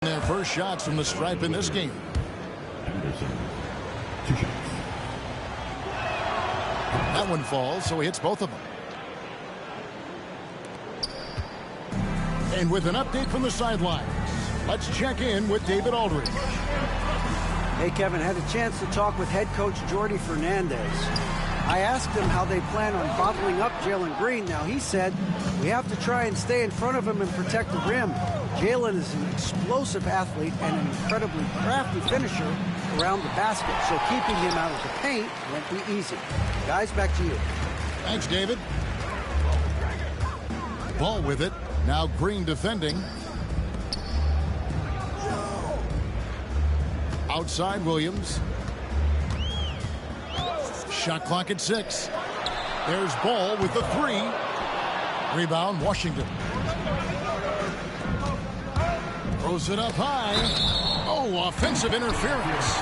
Their first shots from the stripe in this game. That one falls, so he hits both of them. And with an update from the sidelines, let's check in with David Aldridge. Hey, Kevin, had a chance to talk with head coach Jordi Fernandez. I asked him how they plan on bottling up Jalen Green. Now, he said, we have to try and stay in front of him and protect the rim. Jalen is an explosive athlete and an incredibly crafty finisher around the basket, so keeping him out of the paint won't be easy. Guys, back to you. Thanks, David. Ball with it. Now Green defending. Outside Williams. Shot clock at 6. There's Ball with the 3. Rebound, Washington. Throws it up high. Oh, offensive interference.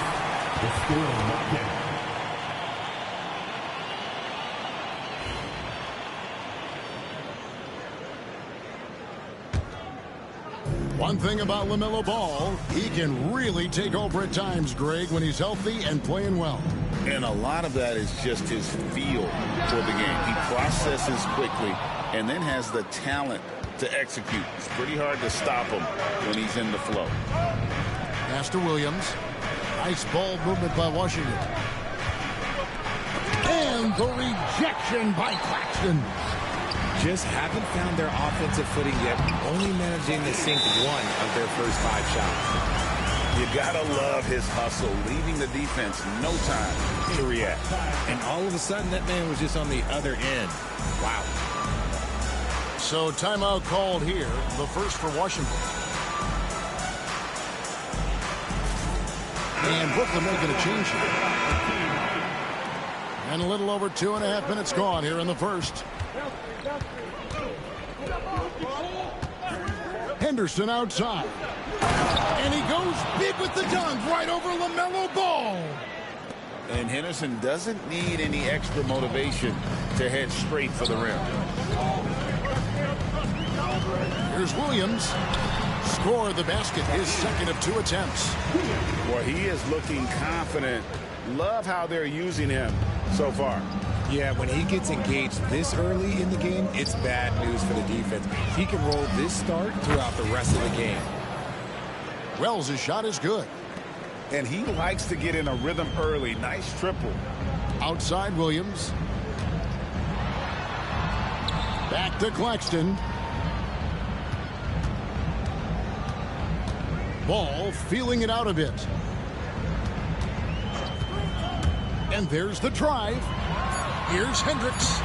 One thing about LaMelo Ball, he can really take over at times, Greg, when he's healthy and playing well. And a lot of that is just his feel for the game. He processes quickly and then has the talent to execute. It's pretty hard to stop him when he's in the flow. Pass to Williams. Nice ball movement by Washington. And the rejection by Claxton. Just haven't found their offensive footing yet, only managing to sink 1 of their first 5 shots. You gotta love his hustle, leaving the defense no time to react. And all of a sudden, that man was just on the other end. Wow. So timeout called here, the first for Washington. And Brooklyn making a change here. And a little over 2.5 minutes gone here in the first. Henderson outside. And he goes big with the dunk right over LaMelo Ball. And Henderson doesn't need any extra motivation to head straight for the rim. Here's Williams. Score the basket, his second of 2 attempts. Well, he is looking confident. Love how they're using him so far. Yeah, when he gets engaged this early in the game, it's bad news for the defense. He can roll this start throughout the rest of the game. Wells' shot is good. And he likes to get in a rhythm early. Nice triple. Outside Williams. Back to Claxton. Ball feeling it out a bit. And there's the drive. Here's Hendricks.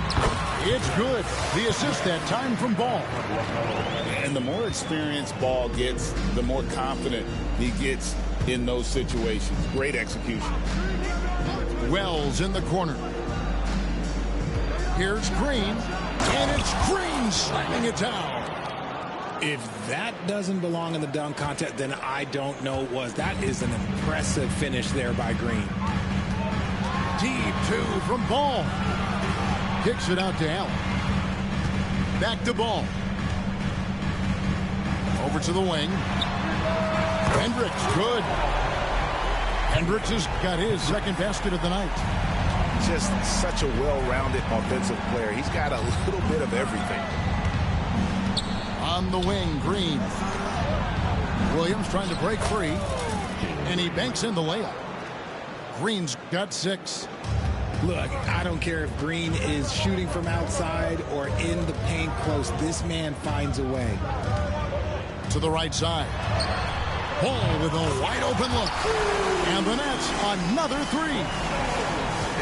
It's good. The assist that time from Ball. And the more experienced Ball gets, the more confident he gets in those situations. Great execution. Wells in the corner. Here's Green. And it's Green slamming it down. If that doesn't belong in the dunk contest, then I don't know what. That is an impressive finish there by Green. Deep 2 from Ball. Kicks it out to Allen. Back to Ball. Over to the wing. Hendricks, good. Hendricks has got his second basket of the night. Just such a well-rounded offensive player. He's got a little bit of everything. On the wing, Green. Williams trying to break free. And he banks in the layup. Green's got 6. Look, I don't care if Green is shooting from outside or in the paint close. This man finds a way. To the right side. Ball with a wide open look. And the Nets another 3.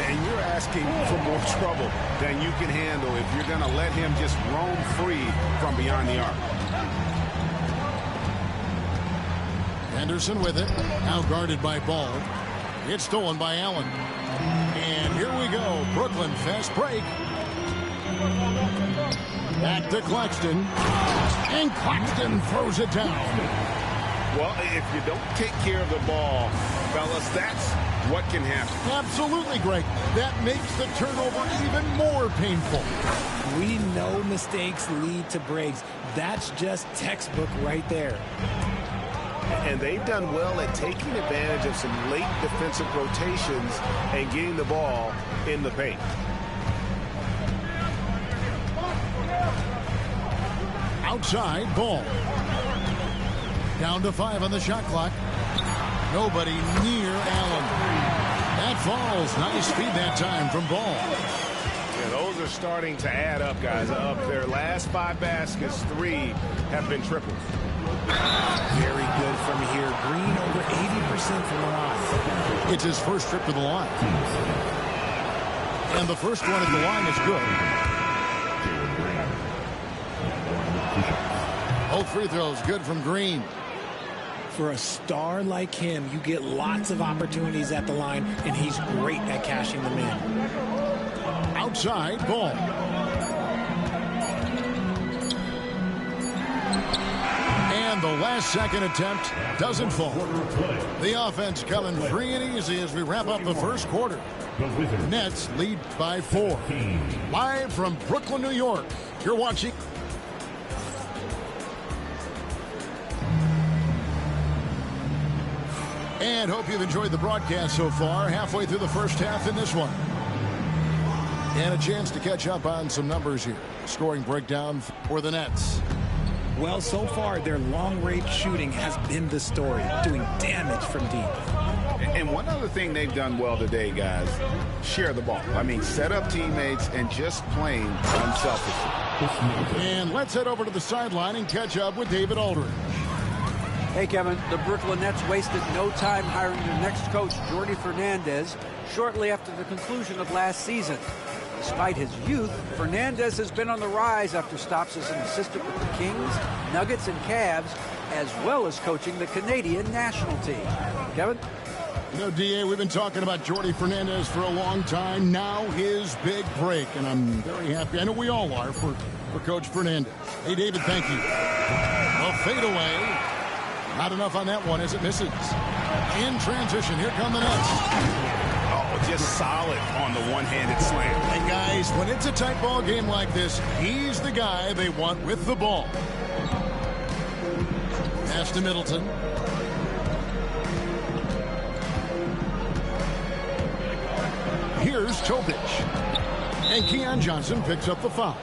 And you're asking for more trouble than you can handle if you're going to let him just roam free from beyond the arc. Anderson with it. Now guarded by Ball. It's stolen by Allen. And here we go. Brooklyn fast break. Back to Claxton. And Claxton throws it down. Well, if you don't take care of the ball, fellas, that's what can happen. Absolutely, Greg. That makes the turnover even more painful. We know mistakes lead to breaks. That's just textbook right there. And they've done well at taking advantage of some late defensive rotations and getting the ball in the paint. Outside, Ball. Down to 5 on the shot clock. Nobody near Allen. That falls. Nice speed that time from Ball. Yeah, those are starting to add up, guys. Of their last 5 baskets, 3 have been triples. Very good from here. Green over 80% from the line. It's his first trip to the line. And the first one at the line is good. Both free throws good from Green. For a star like him, you get lots of opportunities at the line, and he's great at cashing them in. Outside, Ball. And the last second attempt doesn't fall. The offense coming free and easy as we wrap up the first quarter. Nets lead by 4. Live from Brooklyn, New York. You're watching. And hope you've enjoyed the broadcast so far. Halfway through the first half in this one. And a chance to catch up on some numbers here. Scoring breakdown for the Nets. Well, so far, their long-range shooting has been the story, doing damage from deep. And one other thing they've done well today, guys, share the ball. I mean, set up teammates and just playing unselfishly. And let's head over to the sideline and catch up with David Aldridge. Hey, Kevin, the Brooklyn Nets wasted no time hiring their next coach, Jordi Fernandez, shortly after the conclusion of last season. Despite his youth, Fernandez has been on the rise after stops as an assistant with the Kings, Nuggets, and Cavs, as well as coaching the Canadian national team. Kevin? You know, D.A., we've been talking about Jordi Fernandez for a long time. Now his big break, and I'm very happy. I know we all are for Coach Fernandez. Hey, David, thank you. A fadeaway. Not enough on that one as it misses. In transition, here come the Nets. Oh, just solid on the one-handed slam. And guys, when it's a tight ball game like this, he's the guy they want with the ball. Pass to Middleton. Here's Topic. And Keon Johnson picks up the foul.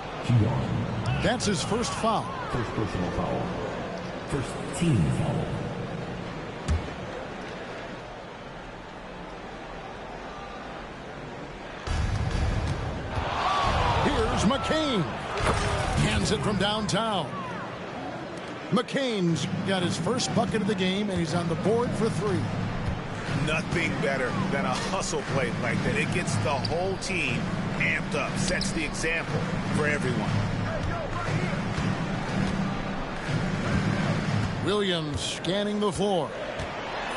That's his first foul. First personal foul. First team foul. Here's McCain. Hands it from downtown. McCain's got his first bucket of the game, and he's on the board for 3. Nothing better than a hustle play like that. It gets the whole team amped up, sets the example for everyone. Williams scanning the floor.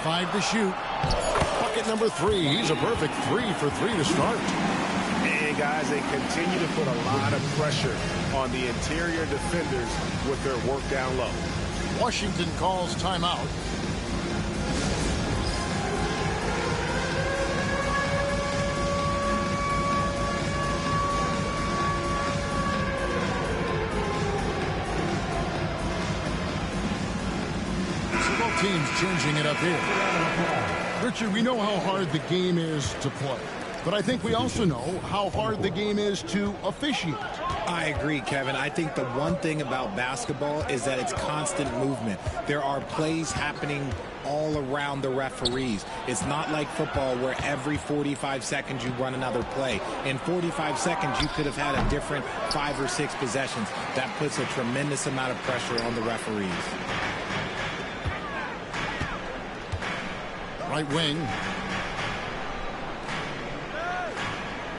5 to shoot. Bucket number 3. He's a perfect 3 for 3 to start. And guys, they continue to put a lot of pressure on the interior defenders with their work down low. Washington calls timeout. teams changing it up here. Richard, we know how hard the game is to play, but I think we also know how hard the game is to officiate. I agree, Kevin. I think the one thing about basketball is that it's constant movement. There are plays happening all around the referees. It's not like football where every 45 seconds you run another play. In 45 seconds, you could have had a different 5 or 6 possessions. That puts a tremendous amount of pressure on the referees. Right wing.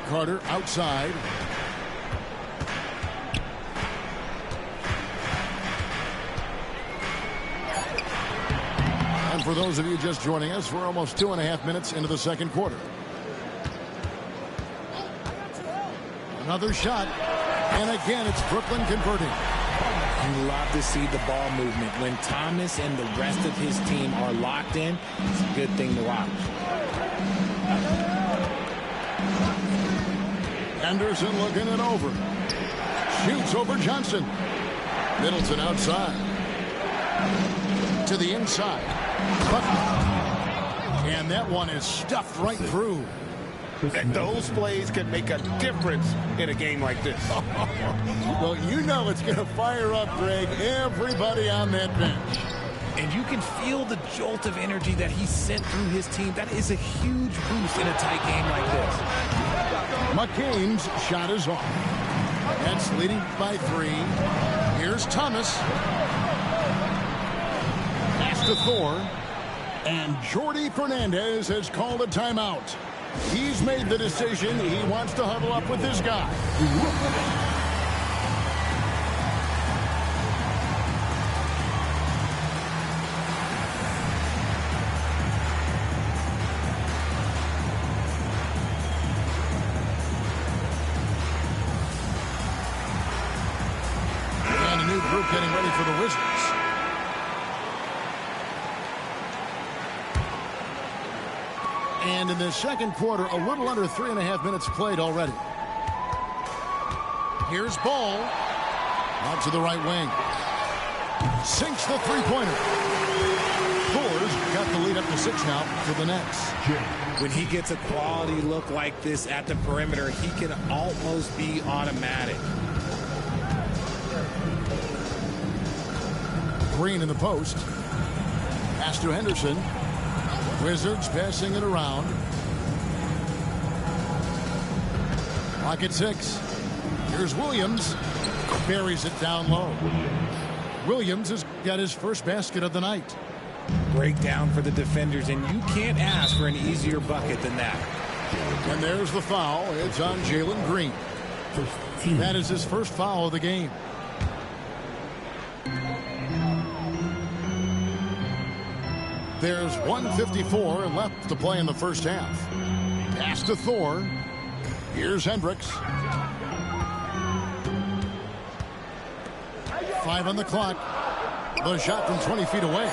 Carter outside. And for those of you just joining us, we're almost 2.5 minutes into the second quarter. Another shot. And again, it's Brooklyn converting. You love to see the ball movement. When Thomas and the rest of his team are locked in, it's a good thing to watch. Anderson looking it over. Shoots over Johnson. Middleton outside. To the inside. Butler. And that one is stuffed right through. And those plays can make a difference in a game like this. Well, you know it's going to fire up, Greg, everybody on that bench. And you can feel the jolt of energy that he sent through his team. That is a huge boost in a tight game like this. McCain's shot is off. That's leading by 3. Here's Thomas. Pass to Thor. And Jordy Fernandez has called a timeout. He's made the decision. He wants to huddle up with this guy. And a new group getting ready for the Wizards. And in the second quarter, a little under 3.5 minutes played already. Here's Ball. Out to the right wing. Sinks the three-pointer. Thor's got the lead up to 6 now for the Nets. When he gets a quality look like this at the perimeter, he can almost be automatic. Green in the post. Pass to Henderson. Wizards passing it around. Clock at 6. Here's Williams. Buries it down low. Williams has got his first basket of the night. Breakdown for the defenders, and you can't ask for an easier bucket than that. And there's the foul. It's on Jalen Green. That is his first foul of the game. There's 1:54 left to play in the first half. Pass to Thor. Here's Hendricks. 5 on the clock. The shot from 20 feet away.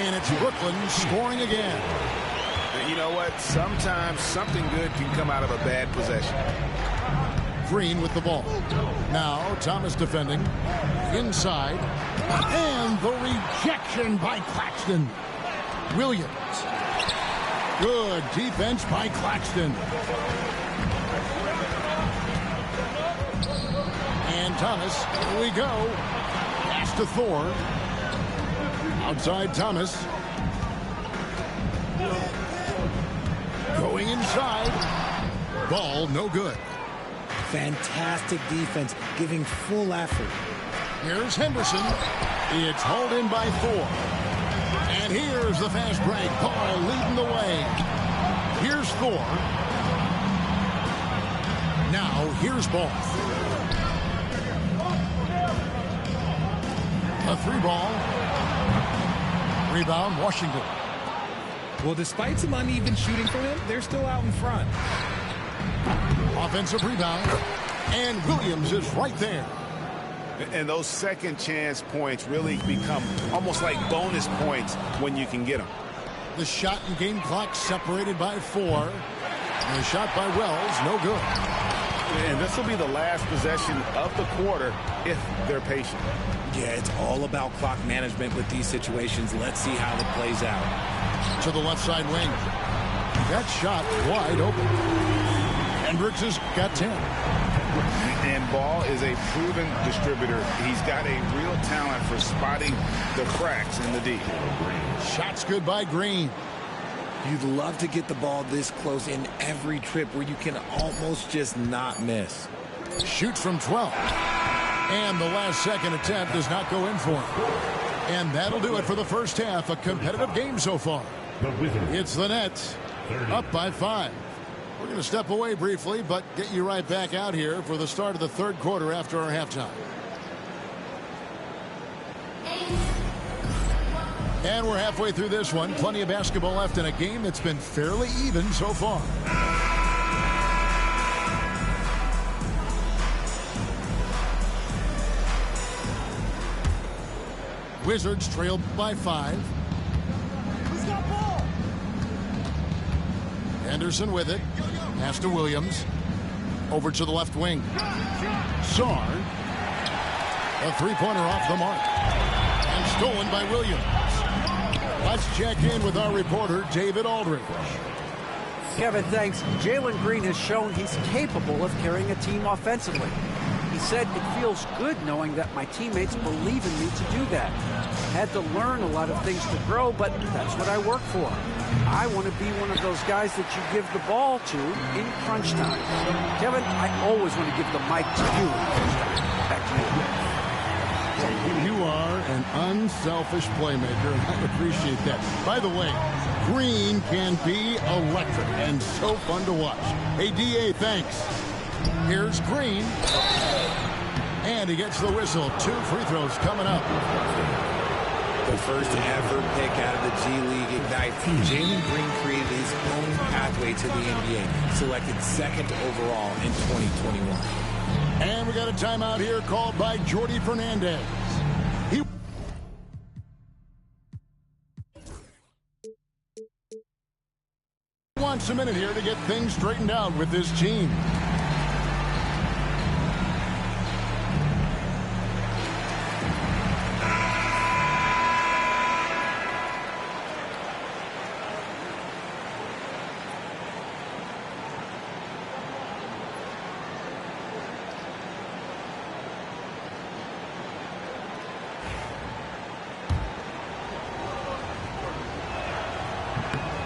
And it's Brooklyn scoring again. You know what? Sometimes something good can come out of a bad possession. Green with the ball. Now Thomas defending. Inside. And the rejection by Claxton. Williams. Good defense by Claxton. And Thomas, here we go. Pass to Thor. Outside Thomas. Going inside. Ball no good. Fantastic defense, giving full effort. Here's Henderson. It's hauled in by 4. And here's the fast break. Ball leading the way. Here's Thor. Now here's Ball. A 3-ball. Rebound, Washington. Well, despite some uneven shooting from him, they're still out in front. Offensive rebound. And Williams is right there. And those second chance points really become almost like bonus points when you can get them. The shot and game clock separated by 4. And the shot by Wells, no good. And this will be the last possession of the quarter if they're patient. Yeah, it's all about clock management with these situations. Let's see how it plays out. To the left side wing. That shot wide open. Hendricks has got 10. And Ball is a proven distributor. He's got a real talent for spotting the cracks in the D. Shots good by Green. You'd love to get the ball this close in every trip where you can almost just not miss. Shoots from 12. And the last second attempt does not go in for him. And that'll do it for the first half. A competitive game so far. It's the Nets up by 5. We're going to step away briefly, but get you right back out here for the start of the third quarter after our halftime. And we're halfway through this one. Plenty of basketball left in a game that's been fairly even so far. Wizards trailed by 5. Who's got ball? Anderson with it. Pass to Williams. Over to the left wing. Sarr. A three-pointer off the mark. And stolen by Williams. Let's check in with our reporter, David Aldridge. Kevin, thanks. Jalen Green has shown he's capable of carrying a team offensively. He said it feels good knowing that my teammates believe in me to do that. Had to learn a lot of things to grow, but that's what I work for. I want to be one of those guys that you give the ball to in crunch time. Kevin, I always want to give the mic to you in crunch time. Back to you. You are an unselfish playmaker, and I appreciate that. By the way, Green can be electric and so fun to watch. Hey, D.A., thanks. Here's Green. And he gets the whistle. 2 free throws coming up. The first ever pick out of the G League Ignite. Jalen Green created his own pathway to the NBA. Selected 2nd overall in 2021. And we got a timeout here called by Jordi Fernandez. He wants a minute here to get things straightened out with this team.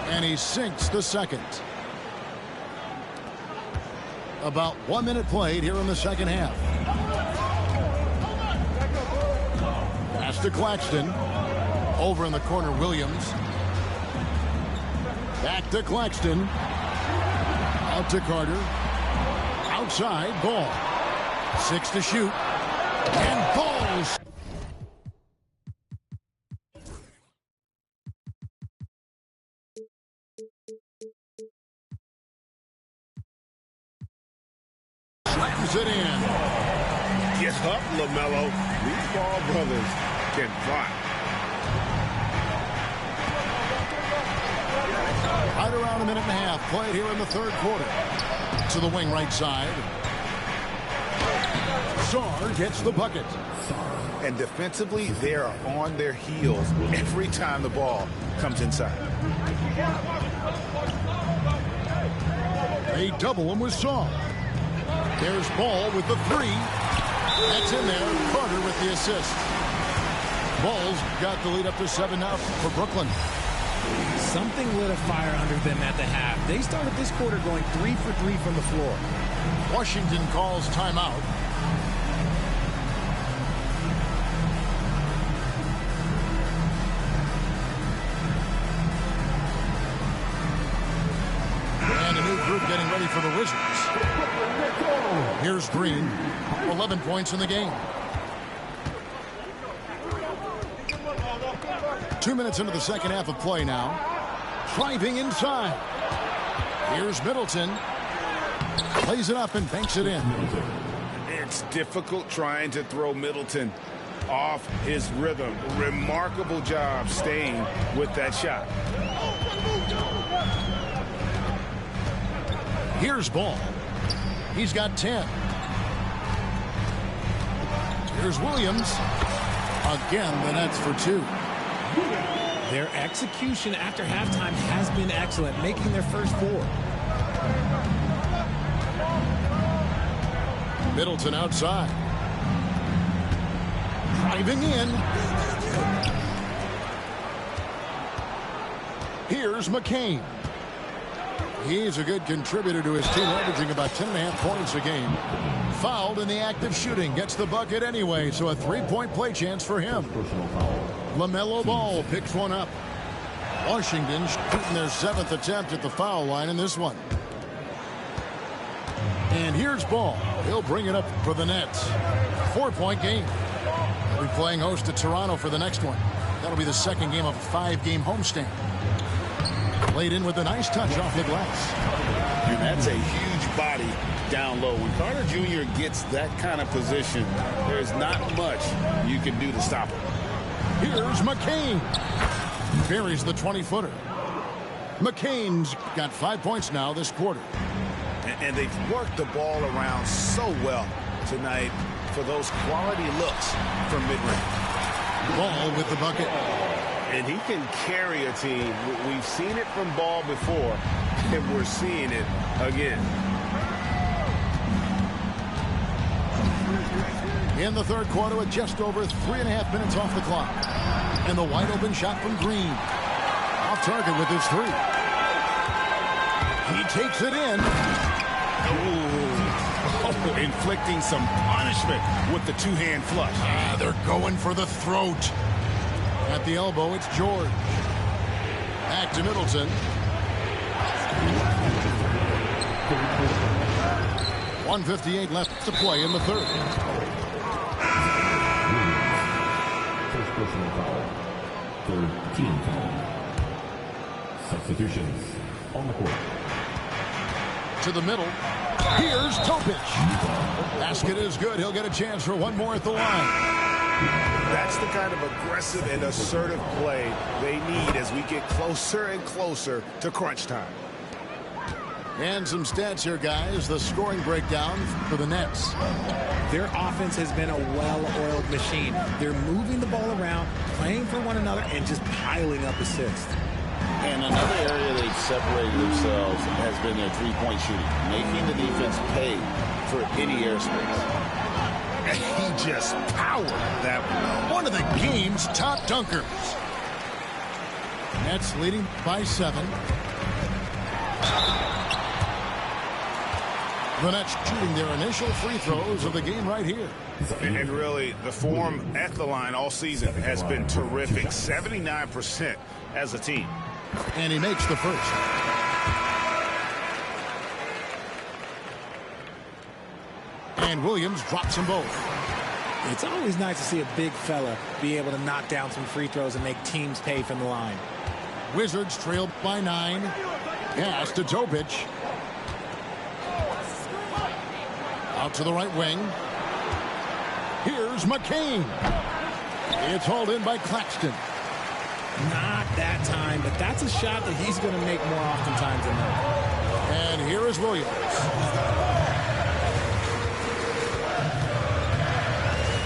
And he sinks the second. About 1 minute played here in the second half. Pass to Claxton. Over in the corner, Williams. Back to Claxton. Out to Carter. Outside, Ball. 6 to shoot. And Ball's. Slams it in. Get up, LaMelo. These Ball brothers can fly. Right around a minute and a half played here in the third quarter. To the wing right side. Sarr gets the bucket. And defensively, they are on their heels every time the ball comes inside. They double him with Sarr. There's Ball with the 3. That's in there. Carter with the assist. Ball's got the lead up to 7 now for Brooklyn. Something lit a fire under them at the half. They started this quarter going 3 for 3 from the floor. Washington calls timeout. And a new group getting ready for the Wizards. Here's Green. 11 points in the game. 2 minutes into the second half of play now. Driving inside. Here's Middleton. Plays it up and banks it in. It's difficult trying to throw Middleton off his rhythm. Remarkable job staying with that shot. Here's Ball. He's got 10. Here's Williams. Again, the Nets for 2. Their execution after halftime has been excellent, making their first 4. Middleton outside. Driving in. Here's McCain. He's a good contributor to his team, averaging about 10.5 points a game. Fouled in the act of shooting. Gets the bucket anyway, so a 3-point play chance for him. LaMelo Ball picks one up. Washington shooting their 7th attempt at the foul line in this one. And here's Ball. He'll bring it up for the Nets. 4-point game. They'll be playing host to Toronto for the next one. That'll be the second game of a 5-game homestand. Played in with a nice touch off the glass. And that's a huge body down low. When Carter Jr. gets that kind of position, there's not much you can do to stop him. Here's McCain. Buries the 20-footer. McCain's got 5 points now this quarter. And they've worked the ball around so well tonight for those quality looks from mid-range. Ball with the bucket. And he can carry a team. We've seen it from Ball before, and we're seeing it again. In the third quarter with just over 3.5 minutes off the clock. And the wide open shot from Green. Off target with his 3. He takes it in. Oh, inflicting some punishment with the two-hand flush. They're going for the throat. At the elbow, it's George. Back to Middleton. 1:58 left to play in the third. First personal foul. Third team foul. Substitutions on the court. To the middle. Here's Topic. Basket is good. He'll get a chance for one more at the line. That's the kind of aggressive and assertive play they need as we get closer and closer to crunch time. And some stats here, guys. The scoring breakdown for the Nets. Their offense has been a well-oiled machine. They're moving the ball around, playing for one another, and just piling up assists. And another area they've separated themselves has been their three-point shooting, making the defense pay for any airspace. He just powered that one. One of the game's top dunkers. Nets leading by 7. The Nets shooting their initial free throws of the game right here. And really, the form at the line all season has been terrific. 79% as a team. And he makes the first. And Williams drops them both. It's always nice to see a big fella be able to knock down some free throws and make teams pay from the line. Wizards trailed by 9. Pass to Topic. Out to the right wing. Here's McCain. It's hauled in by Claxton. Not that time, but that's a shot that he's going to make more oftentimes than not. And here is Williams.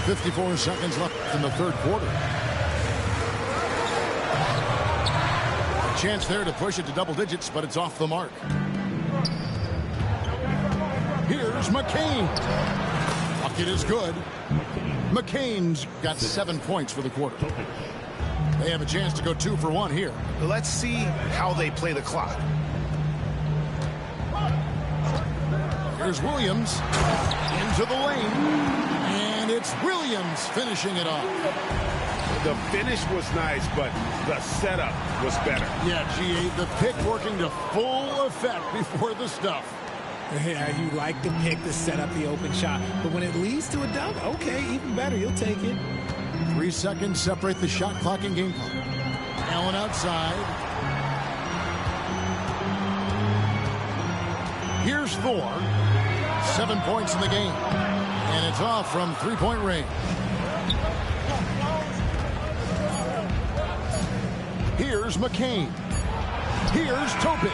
54 seconds left in the third quarter. A chance there to push it to double digits, but it's off the mark. Here's McCain. Bucket is good. McCain's got 7 points for the quarter. They have a chance to go 2 for 1 here. Let's see how they play the clock. Here's Williams into the lane. And it's Williams finishing it off. The finish was nice, but the setup was better. Yeah, GA, the pick working to full effect before the stuff. Yeah, you like the pick to set up the open shot, but when it leads to a dunk, okay, even better, you'll take it. 3 seconds separate the shot clock and game clock. Allen outside. Here's Thor. 7 points in the game. And it's off from three-point range. Here's McCain. Here's Topic.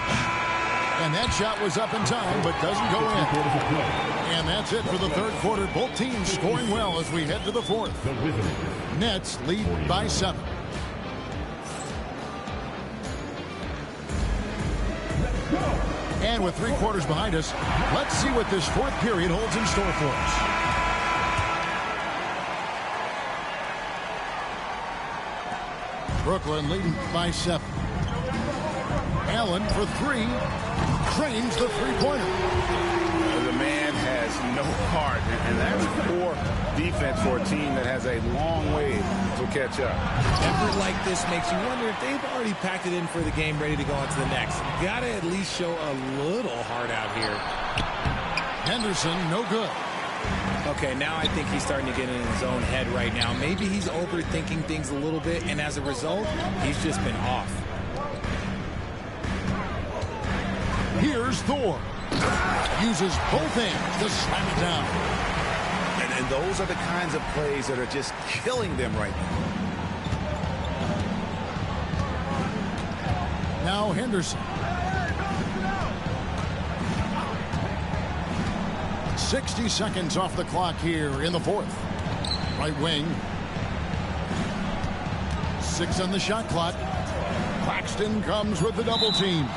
And that shot was up in time, but doesn't go in. And that's it for the third quarter. Both teams scoring well as we head to the fourth. Nets lead by 7. And with 3 quarters behind us, let's see what this fourth period holds in store for us. Brooklyn leading by 7. Allen for 3. Trains the three-pointer. The man has no heart, and that's poor defense for a team that has a long way to catch up. Effort like this makes you wonder if they've already packed it in for the game, ready to go on to the next. Got to at least show a little heart out here. Henderson, no good. Okay, now I think he's starting to get in his own head right now. Maybe he's overthinking things a little bit, and as a result, he's just been off. Here's Thor. Uses both hands to slam it down. And those are the kinds of plays that are just killing them right now. Now Henderson. 60 seconds off the clock here in the fourth. Right wing. 6 on the shot clock. Claxton comes with the double team.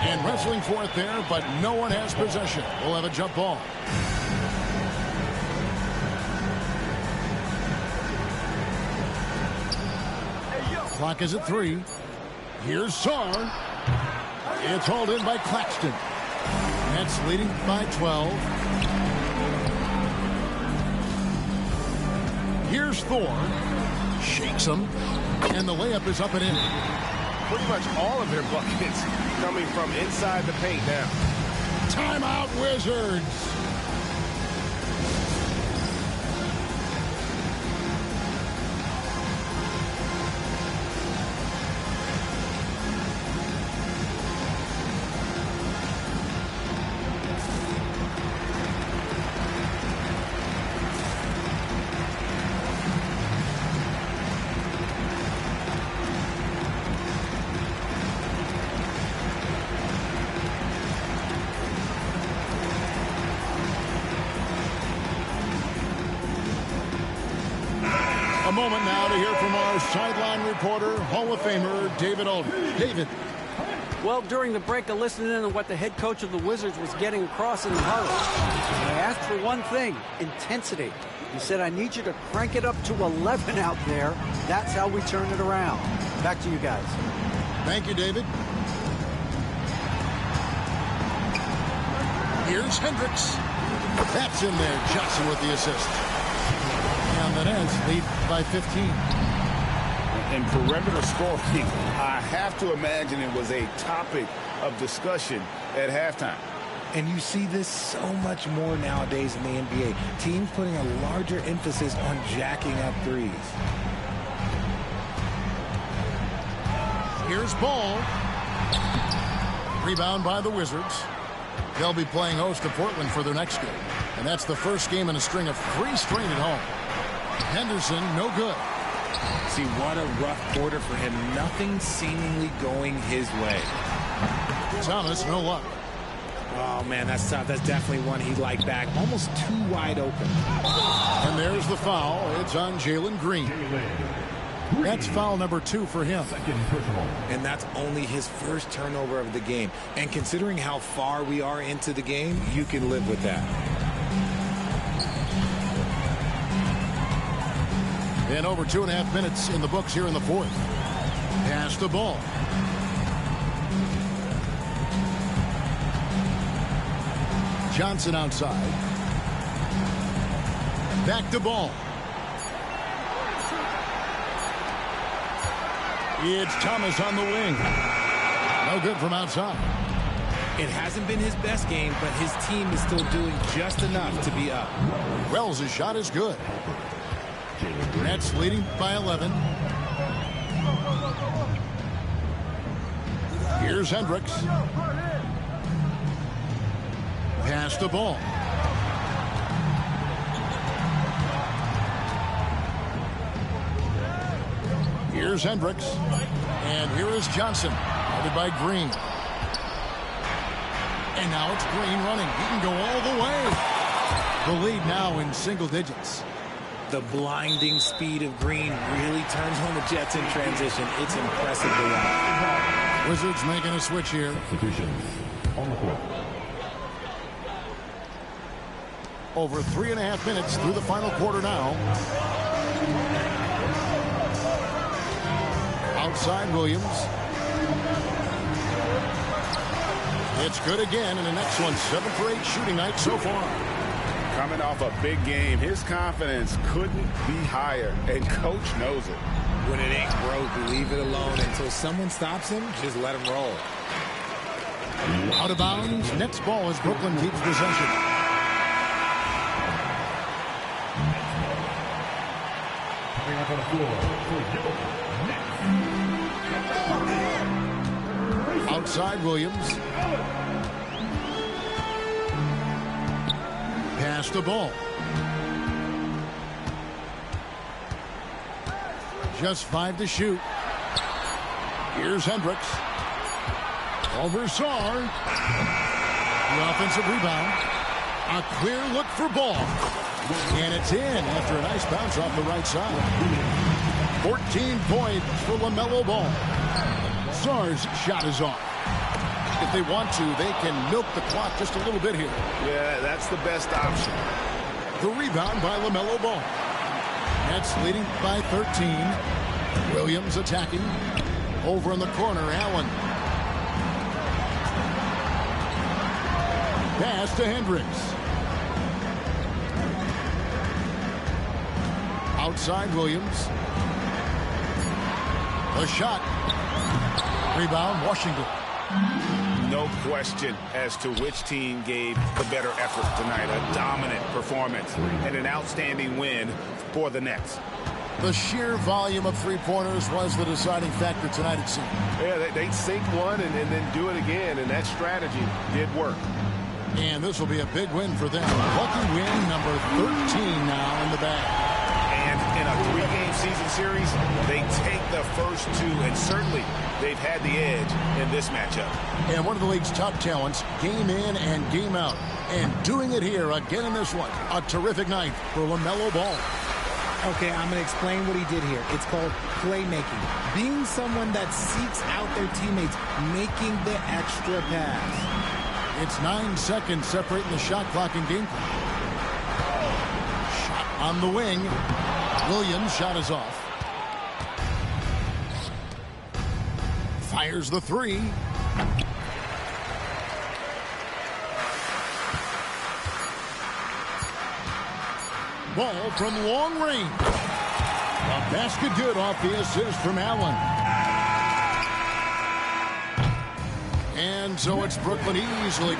And wrestling for it there, but no one has possession. We'll have a jump ball. Clock is at 3. Here's Sarr. It's hauled in by Claxton. Nets leading by 12. Here's Thor. Shakes him. And the layup is up and in. Pretty much all of their buckets coming from inside the paint now. Timeout, Wizards. A moment now to hear from our sideline reporter, Hall of Famer David Aldridge. David. Well, during the break, I listened in on what the head coach of the Wizards was getting across in the huddle. I asked for one thing, intensity. He said, I need you to crank it up to 11 out there. That's how we turn it around. Back to you guys. Thank you, David. Here's Hendricks. That's in there. Johnson with the assist. And the Nets lead by 15. And perimeter scoring, I have to imagine it was a topic of discussion at halftime. And you see this so much more nowadays in the NBA. Teams putting a larger emphasis on jacking up threes. Here's Ball. Rebound by the Wizards. They'll be playing host to Portland for their next game. And that's the first game in a string of 3 straight at home. Henderson, no good. See, what a rough quarter for him. Nothing seemingly going his way. Thomas, no luck. Oh, man, that's tough. That's definitely one he'd like back. Almost too wide open. And there's the foul. It's on Jalen Green. That's foul number 2 for him. And that's only his first turnover of the game. And considering how far we are into the game, you can live with that. And over 2.5 minutes in the books here in the fourth. Pass the ball. Johnson outside. Back to Ball. It's Thomas on the wing. No good from outside. It hasn't been his best game, but his team is still doing just enough to be up. Wells' shot is good. Nets leading by 11. Here's Hendricks. Pass the ball. Here's Hendricks. And here is Johnson. Guarded by Green. And now it's Green running. He can go all the way. The lead now in single digits. The blinding speed of Green really turns on the Jets in transition. It's impressive to watch. Wizards making a switch here. Substitutions on the court. Over 3.5 minutes through the final quarter now. Outside Williams. It's good again, and the next one, 7 for 8 shooting night so far. Coming off a big game, his confidence couldn't be higher, and coach knows it. When it ain't broke, leave it alone until someone stops him. Just let him roll. Out of bounds. Nets ball as Brooklyn keeps possession. Coming up on the floor for your Nets. Outside Williams. Pass the ball. Just 5 to shoot. Here's Hendricks. Over Sarr. The offensive rebound. A clear look for Ball. And it's in after a nice bounce off the right side. 14 points for LaMelo Ball. Sarr's shot is off. If they want to, they can milk the clock just a little bit here. Yeah, that's the best option. The rebound by LaMelo Ball. Nets leading by 13. Williams attacking. Over in the corner, Allen. Pass to Hendricks. Outside Williams. The shot. Rebound, Washington. No question as to which team gave the better effort tonight. A dominant performance and an outstanding win for the Nets. The sheer volume of three-pointers was the deciding factor tonight, it seemed. Yeah, they'd sink one and then do it again, and that strategy did work. And this will be a big win for them. Lucky win number 13 now in the bag. And in a 3-game season series, they take the first 2, and certainly they've had the edge in this matchup. And one of the league's top talents, game in and game out. And doing it here again in this one. A terrific night for LaMelo Ball. Okay, I'm going to explain what he did here. It's called playmaking. Being someone that seeks out their teammates, making the extra pass. It's 9 seconds separating the shot clock and game clock. Shot on the wing. Williams' shot is off. Fires the 3. Ball from long range. A basket good off the assist from Allen. And so it's Brooklyn easily.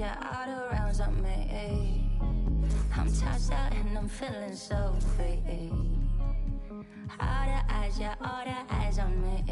get all the rounds on me. I'm tossed out and I'm feeling so free. All the eyes, yeah, all the eyes on me.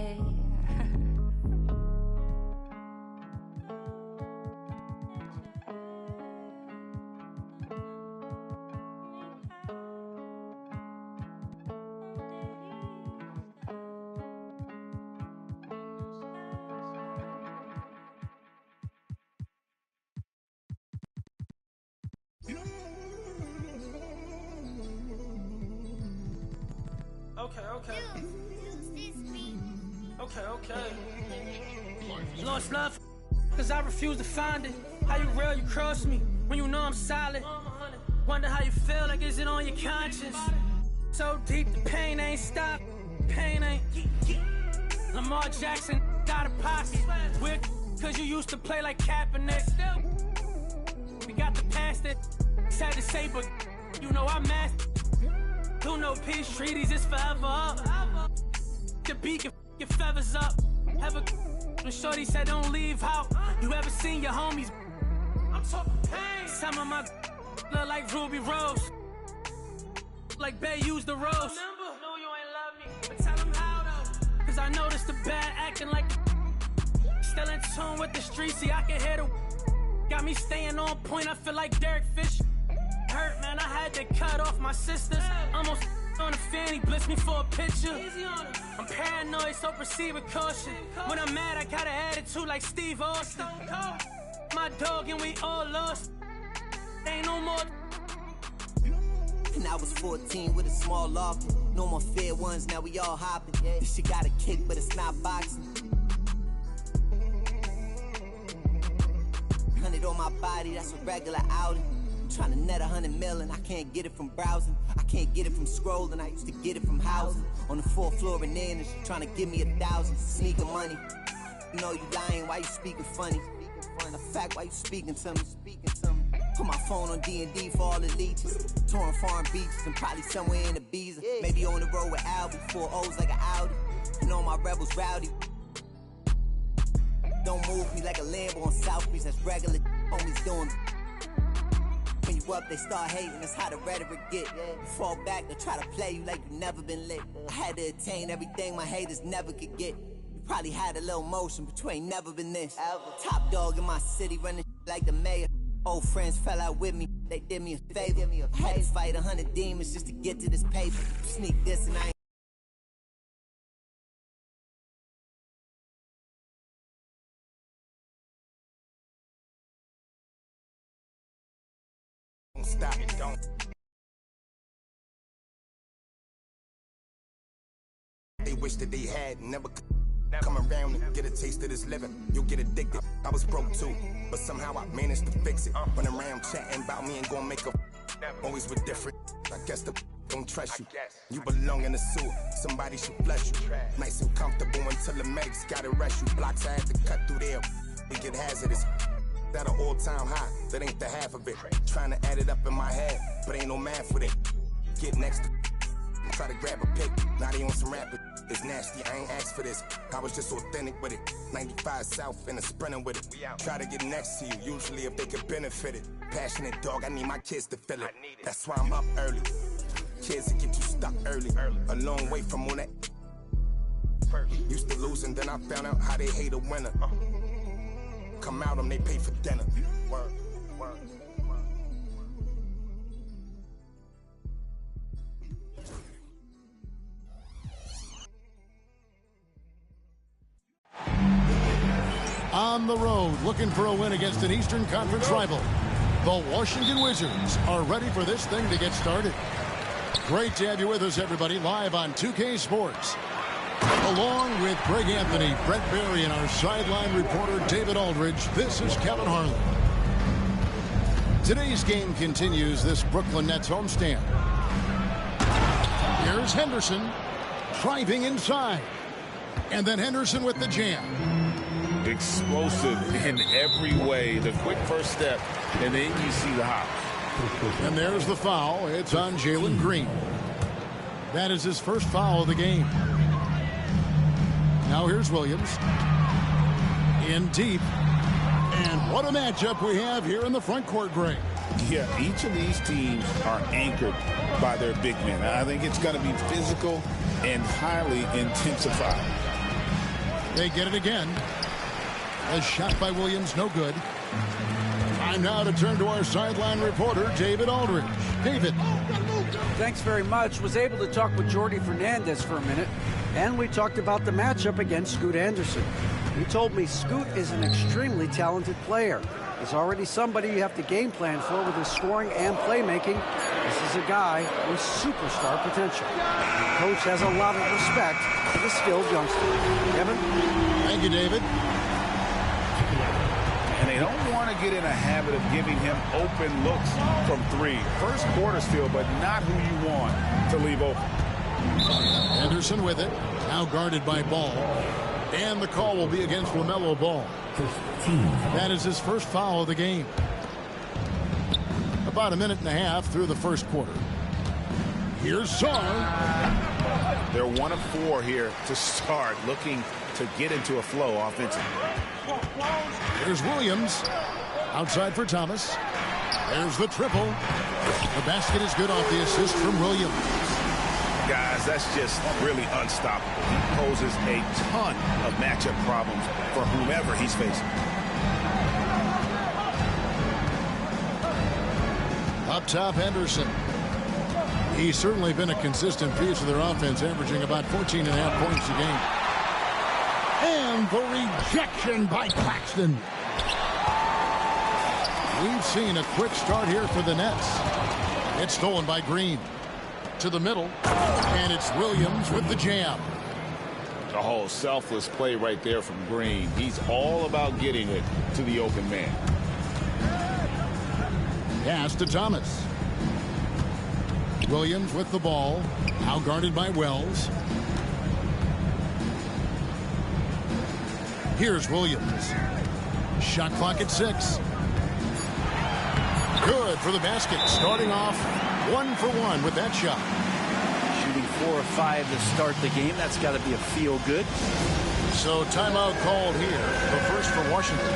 Okay. Lost love, cause I refuse to find it. How you real, you cross me, when you know I'm solid. Wonder how you feel, like is it on your conscience? So deep, the pain ain't stopped, pain ain't. Lamar Jackson got a pocket. Weird, cause you used to play like Kaepernick. We got the past it, sad to say, but you know I mastered. Do no peace treaties, it's forever up. The beat your feathers up. Ever when shorty said don't leave out. You ever seen your homies? I'm talking pain. Some of my look like Ruby Rose. Like Bay used the rose. Remember? No, you ain't love me. But tell them how though. Cause I noticed the bad acting like still in tune with the streets. See, I can hear the got me staying on point. I feel like Derek Fisher. Hurt, man, I had to cut off my sisters. Almost on a fanny, blitz me for a picture. I'm paranoid, so proceed with caution. When I'm mad, I got an attitude like Steve Austin. My dog and we all lost. Ain't no more. And I was 14 with a small loft. No more fair ones, now we all hopping. This shit got a kick, but it's not boxing. 100 on my body, that's a regular outing. Trying to net 100 million, I can't get it from browsing. I can't get it from scrolling, I used to get it from housing. On the 4th floor in there, and she trying to give me 1,000. Sneaking money. You know you lying, why you speaking funny? A fact, why you speaking to me? Put my phone on D&D for all the leeches. Touring foreign beaches and probably somewhere in Ibiza. Maybe on the road with Albie, 4 O's like an Audi. You know my rebels rowdy. Don't move me like a Lambo on South Beach, that's regular homies doing. When you up, they start hating, that's how the rhetoric get. You fall back, they try to play you like you never been lit. I had to attain everything my haters never could get. You probably had a little motion, but you ain't never been this. Top dog in my city, running like the mayor. Old friends fell out with me, they did me a favor. I had to fight 100 demons just to get to this paper. Sneak this and I ain't. Stop it, don't. They wish that they had never come around and get a taste of this living. You'll get addicted. I was broke too, but somehow I managed to fix it. Run around chatting about me and gonna make a always with different. I guess the don't trust you. You belong in the sewer. Somebody should flush you. Nice and comfortable until the medics gotta rush you. Blocks I had to cut through there. It get hazardous. That an all-time high, that ain't the half of it. Trying to add it up in my head, but ain't no math with it. Get next to try to grab a pic, now they on some rapper. It's nasty, I ain't asked for this. I was just authentic with it. 95 South and a sprinter with it. Try to get next to you, usually if they could benefit it. Passionate dog, I need my kids to feel it. That's why I'm up early. Kids that get you stuck early. A long way from all that. Used to lose and then I found out how they hate a winner. Come out them, they pay for dinner. Word. On the road, looking for a win against an Eastern Conference rival. The Washington Wizards are ready for this thing to get started. Great to have you with us, everybody, live on 2K Sports. Along with Greg Anthony, Brett Barry, and our sideline reporter, David Aldridge, this is Kevin Harlan. Today's game continues this Brooklyn Nets homestand. Here's Henderson, driving inside. And then Henderson with the jam. Explosive in every way. The quick first step, and then you see the hop. And there's the foul. It's on Jalen Green. That is his first foul of the game. Now here's Williams. In deep. And what a matchup we have here in the front court, Greg. Yeah, each of these teams are anchored by their big men. I think it's going to be physical and highly intensified. They get it again. A shot by Williams, no good. Time now to turn to our sideline reporter, David Aldridge. David. Thanks very much. Was able to talk with Jordy Fernandez for a minute, and we talked about the matchup against Scoot Anderson. He told me Scoot is an extremely talented player. He's already somebody you have to game plan for with his scoring and playmaking. This is a guy with superstar potential. The coach has a lot of respect for the skilled youngster. Kevin? Thank you, David. And they don't want to get in a habit of giving him open looks from three. First quarter still, but not who you want to leave open. Anderson with it. Now guarded by Ball. And the call will be against LaMelo Ball. That is his first foul of the game. About a minute and a half through the first quarter. Here's Sarr. They're 1 of 4 here to start, looking to get into a flow offensively. Here's Williams. Outside for Thomas. There's the triple. The basket is good off the assist from Williams. Guys, that's just really unstoppable. He poses a ton of matchup problems for whomever he's facing. Up top, Henderson. He's certainly been a consistent piece of their offense, averaging about 14.5 points a game. And the rejection by Claxton. We've seen a quick start here for the Nets. It's stolen by Green. To the middle, and it's Williams with the jam. A whole selfless play right there from Green. He's all about getting it to the open man. Pass to Thomas. Williams with the ball, now guarded by Wells. Here's Williams. Shot clock at 6. Good for the basket, starting off 1 for 1 with that shot. Shooting 4 of 5 to start the game. That's got to be a feel good. So timeout called here. The first for Washington.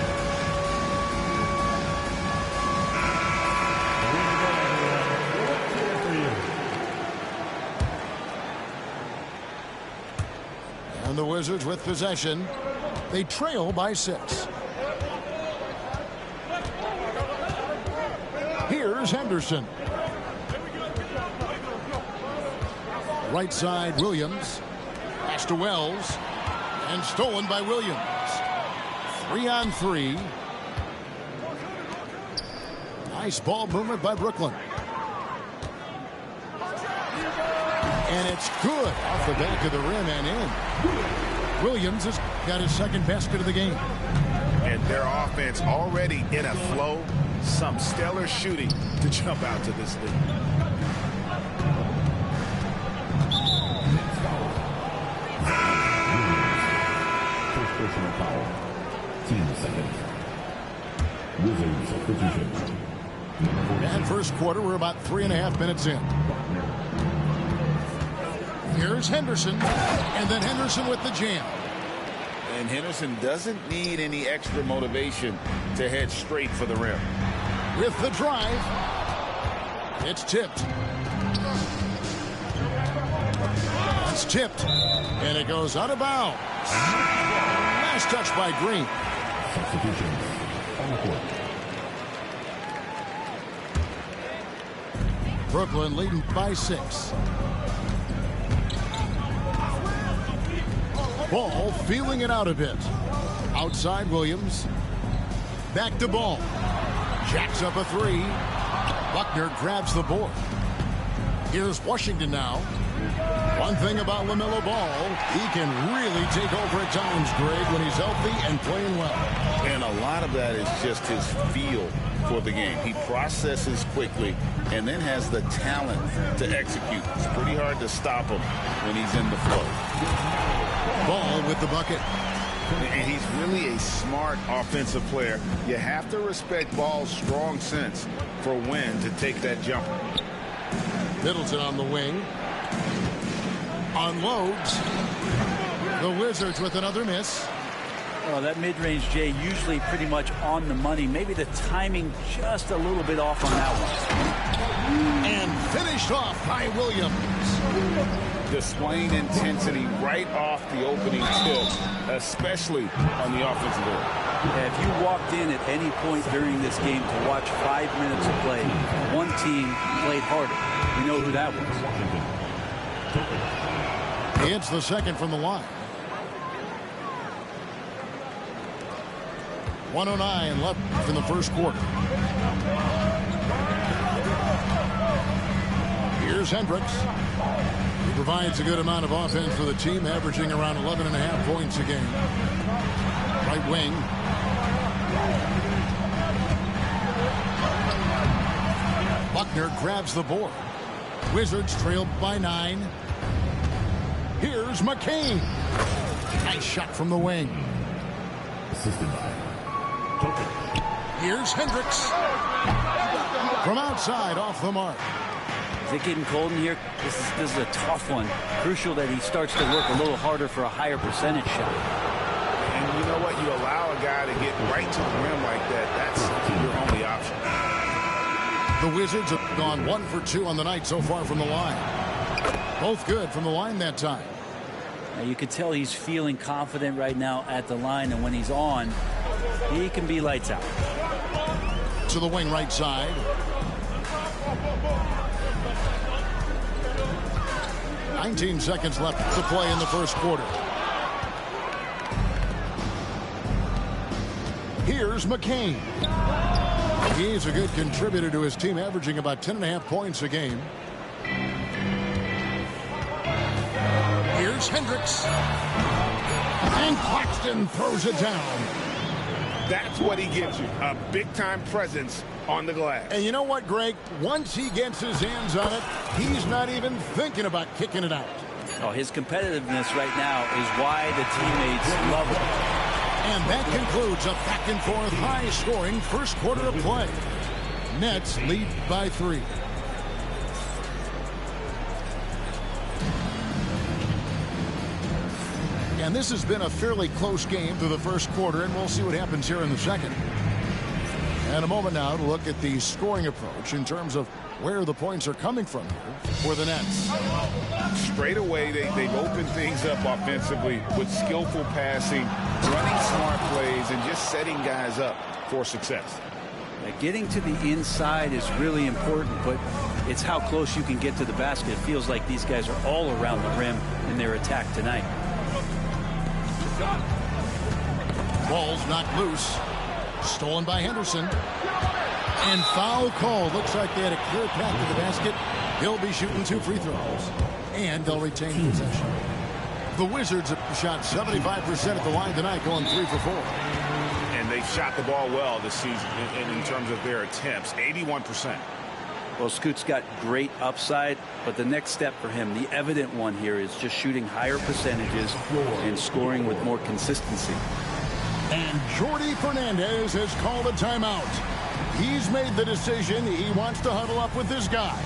And the Wizards with possession. They trail by 6. Here's Henderson. Right side, Williams. Pass to Wells. And stolen by Williams. 3-on-3. Nice ball movement by Brooklyn. And it's good off the back of the rim and in. Williams has got his second basket of the game. And their offense already in a flow. Some stellar shooting to jump out to this lead. First personal foul. Team seconds. Wizards substitution. And first quarter, we're about 3.5 minutes in. Here's Henderson, and then Henderson with the jam. And Henderson doesn't need any extra motivation to head straight for the rim. With the drive, it's tipped. It's tipped, and it goes out of bounds. Last touch by Green. Substitutions on the court. Brooklyn leading by 6. Ball feeling it out a bit. Outside Williams. Back to Ball. Jacks up a 3. Buckner grabs the board. Here's Washington now. One thing about LaMelo Ball, he can really take over at times, Greg, when he's healthy and playing well. And a lot of that is just his feel for the game. He processes quickly and then has the talent to execute. It's pretty hard to stop him when he's in the flow. Ball with the bucket. And he's really a smart offensive player. You have to respect Ball's strong sense for when to take that jumper. Middleton on the wing. Unloads. The Wizards with another miss. Oh, that mid-range, Jay, usually pretty much on the money. Maybe the timing just a little bit off on that one. And finished off by Williams. Displaying intensity right off the opening tip, especially on the offensive end. Yeah, if you walked in at any point during this game to watch 5 minutes of play, one team played harder. We know who that was. It's the second from the line. 1:09 left in the first quarter. Here's Hendricks. He provides a good amount of offense for the team, averaging around 11.5 points a game. Right wing. Buckner grabs the board. Wizards trail by 9. Here's McCain. Nice shot from the wing. Assisted by Here's Hendricks. From outside, off the mark. Is it getting cold in here? This is a tough one. Crucial that he starts to work a little harder for a higher percentage shot. And you know what? You allow a guy to get right to the rim like that. That's your only option. The Wizards have gone 1 for 2 on the night so far from the line. Both good from the line that time. Now you can tell he's feeling confident right now at the line, and when he's on, he can be lights out. To the wing right side. "19 seconds left to play in the first quarter. Here's McCain. He's a good contributor to his team, averaging about 10.5 points a game. Here's Hendricks. And Claxton throws it down. That's what he gives you, a big-time presence on the glass. And you know what, Greg? Once he gets his hands on it, he's not even thinking about kicking it out. Oh, his competitiveness right now is why the teammates love him. And that concludes a back-and-forth, high-scoring first quarter of play. Nets lead by 3. And this has been a fairly close game through the first quarter, and we'll see what happens here in the second. And a moment now to look at the scoring approach in terms of where the points are coming from here for the Nets. Straight away, they've opened things up offensively with skillful passing, running smart plays, and just setting guys up for success. Getting to the inside is really important, but it's how close you can get to the basket. It feels like these guys are all around the rim in their attack tonight. Ball's knocked loose. Stolen by Henderson. And foul call. Looks like they had a clear path to the basket. He'll be shooting 2 free throws. And they'll retain possession. The Wizards have shot 75% at the line tonight, going 3 for 4. And they've shot the ball well this season in terms of their attempts, 81%. Well, Scoot's got great upside, but the next step for him, the evident one here, is just shooting higher percentages and scoring with more consistency. And Jordi Fernandez has called a timeout. He's made the decision. He wants to huddle up with his guys.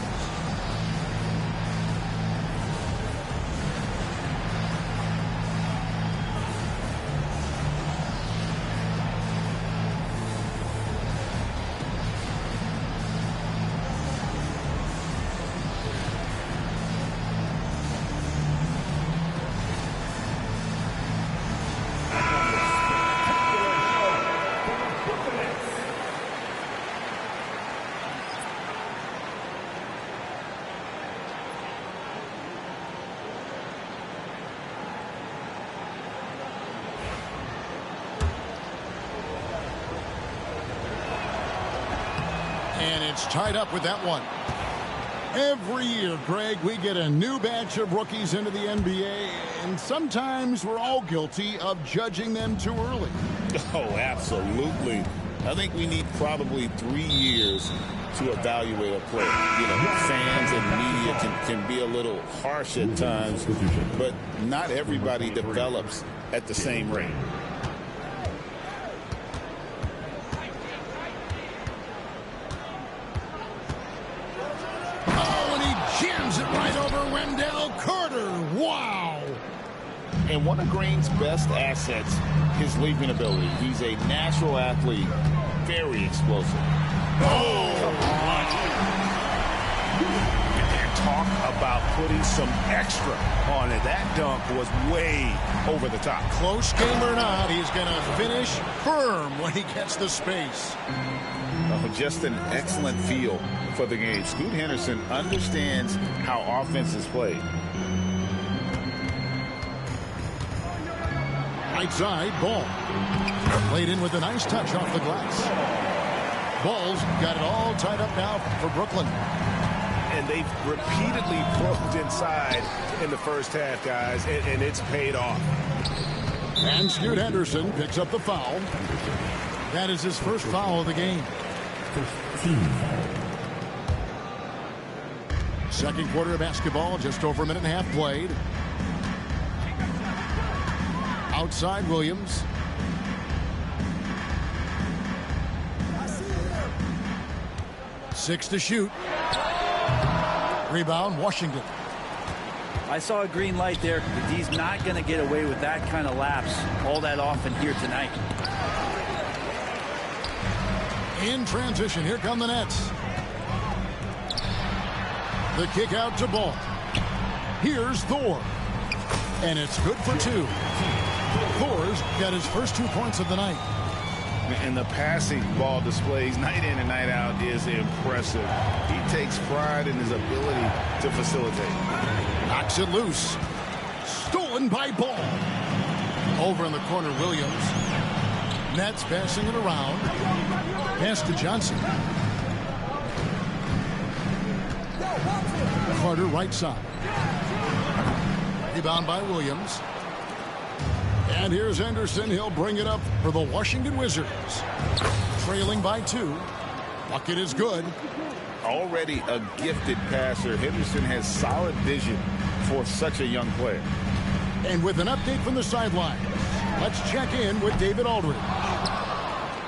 And it's tied up with that one. Every year, Greg, we get a new batch of rookies into the NBA, and sometimes we're all guilty of judging them too early. Oh, absolutely. I think we need probably 3 years to evaluate a player. You know, fans and media can be a little harsh at times, but not everybody develops at the same rate. Oh, and he jams it right over Wendell Carter. Wow. And one of Green's best assets, his leaping ability. He's a natural athlete, very explosive. Oh, and talk about putting some extra on it. That dunk was way over the top. Close game or not, he's going to finish firm when he gets the space. Oh, just an excellent feel for the game. Scoot Henderson understands how offense is played. Right side, Ball. Played in with a nice touch off the glass. Ball's got it all tied up now for Brooklyn. And they've repeatedly probed inside in the first half, guys, and it's paid off. And Scoot Henderson picks up the foul. That is his first foul of the game. Second quarter of basketball, just over a minute and a half played. Outside Williams. Six to shoot. Rebound, Washington. I saw a green light there. He's not going to get away with that kind of lapse all that often here tonight. In transition, here come the Nets. The kick out to Ball. Here's Thor. And it's good for two. Thor's got his first 2 points of the night. And the passing Ball displays night in and night out is impressive. He takes pride in his ability to facilitate. Knocks it loose. Stolen by Ball. Over in the corner, Williams. Nets passing it around. Pass to Johnson. Carter right side. Rebound by Williams. And here's Henderson. He'll bring it up for the Washington Wizards. Trailing by 2. Bucket is good. Already a gifted passer, Henderson has solid vision for such a young player. And with an update from the sideline, let's check in with David Aldridge.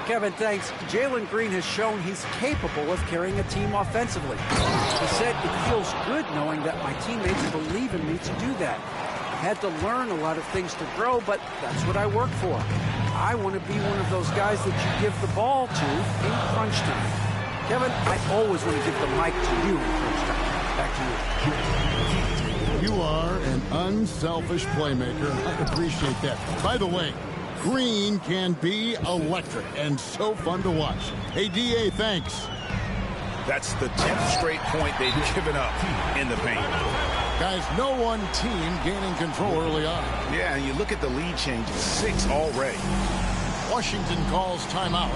Kevin, thanks. Jalen Green has shown he's capable of carrying a team offensively. He said it feels good knowing that my teammates believe in me to do that. I had to learn a lot of things to grow, but that's what I work for. I want to be one of those guys that you give the ball to in crunch time. Kevin, I always want to give the mic to you in crunch time. Back to you. You are an unselfish playmaker. I appreciate that. By the way, Green can be electric and so fun to watch. Hey, D.A., thanks. That's the 10th straight point they've given up in the paint. Guys, no one team gaining control early on. Yeah, and you look at the lead changes, 6 already. Washington calls timeout.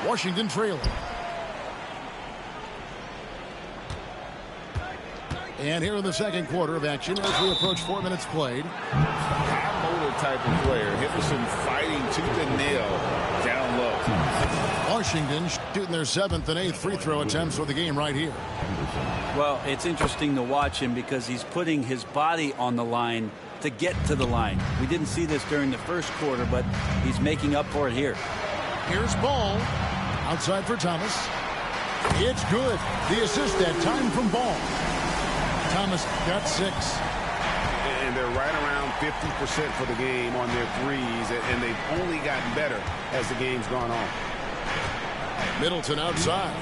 Washington trailing. And here in the second quarter of action as we approach 4 minutes played. High motor type of player. Henderson fighting tooth and nail down low. Washington shooting their 7th and 8th free throw attempts for the game right here. Well, it's interesting to watch him because he's putting his body on the line to get to the line. We didn't see this during the first quarter, but he's making up for it here. Here's Ball. Outside for Thomas. It's good. The assist that time from Ball. Thomas got 6. And they're right around 50% for the game on their threes, and they've only gotten better as the game's gone on. Middleton outside.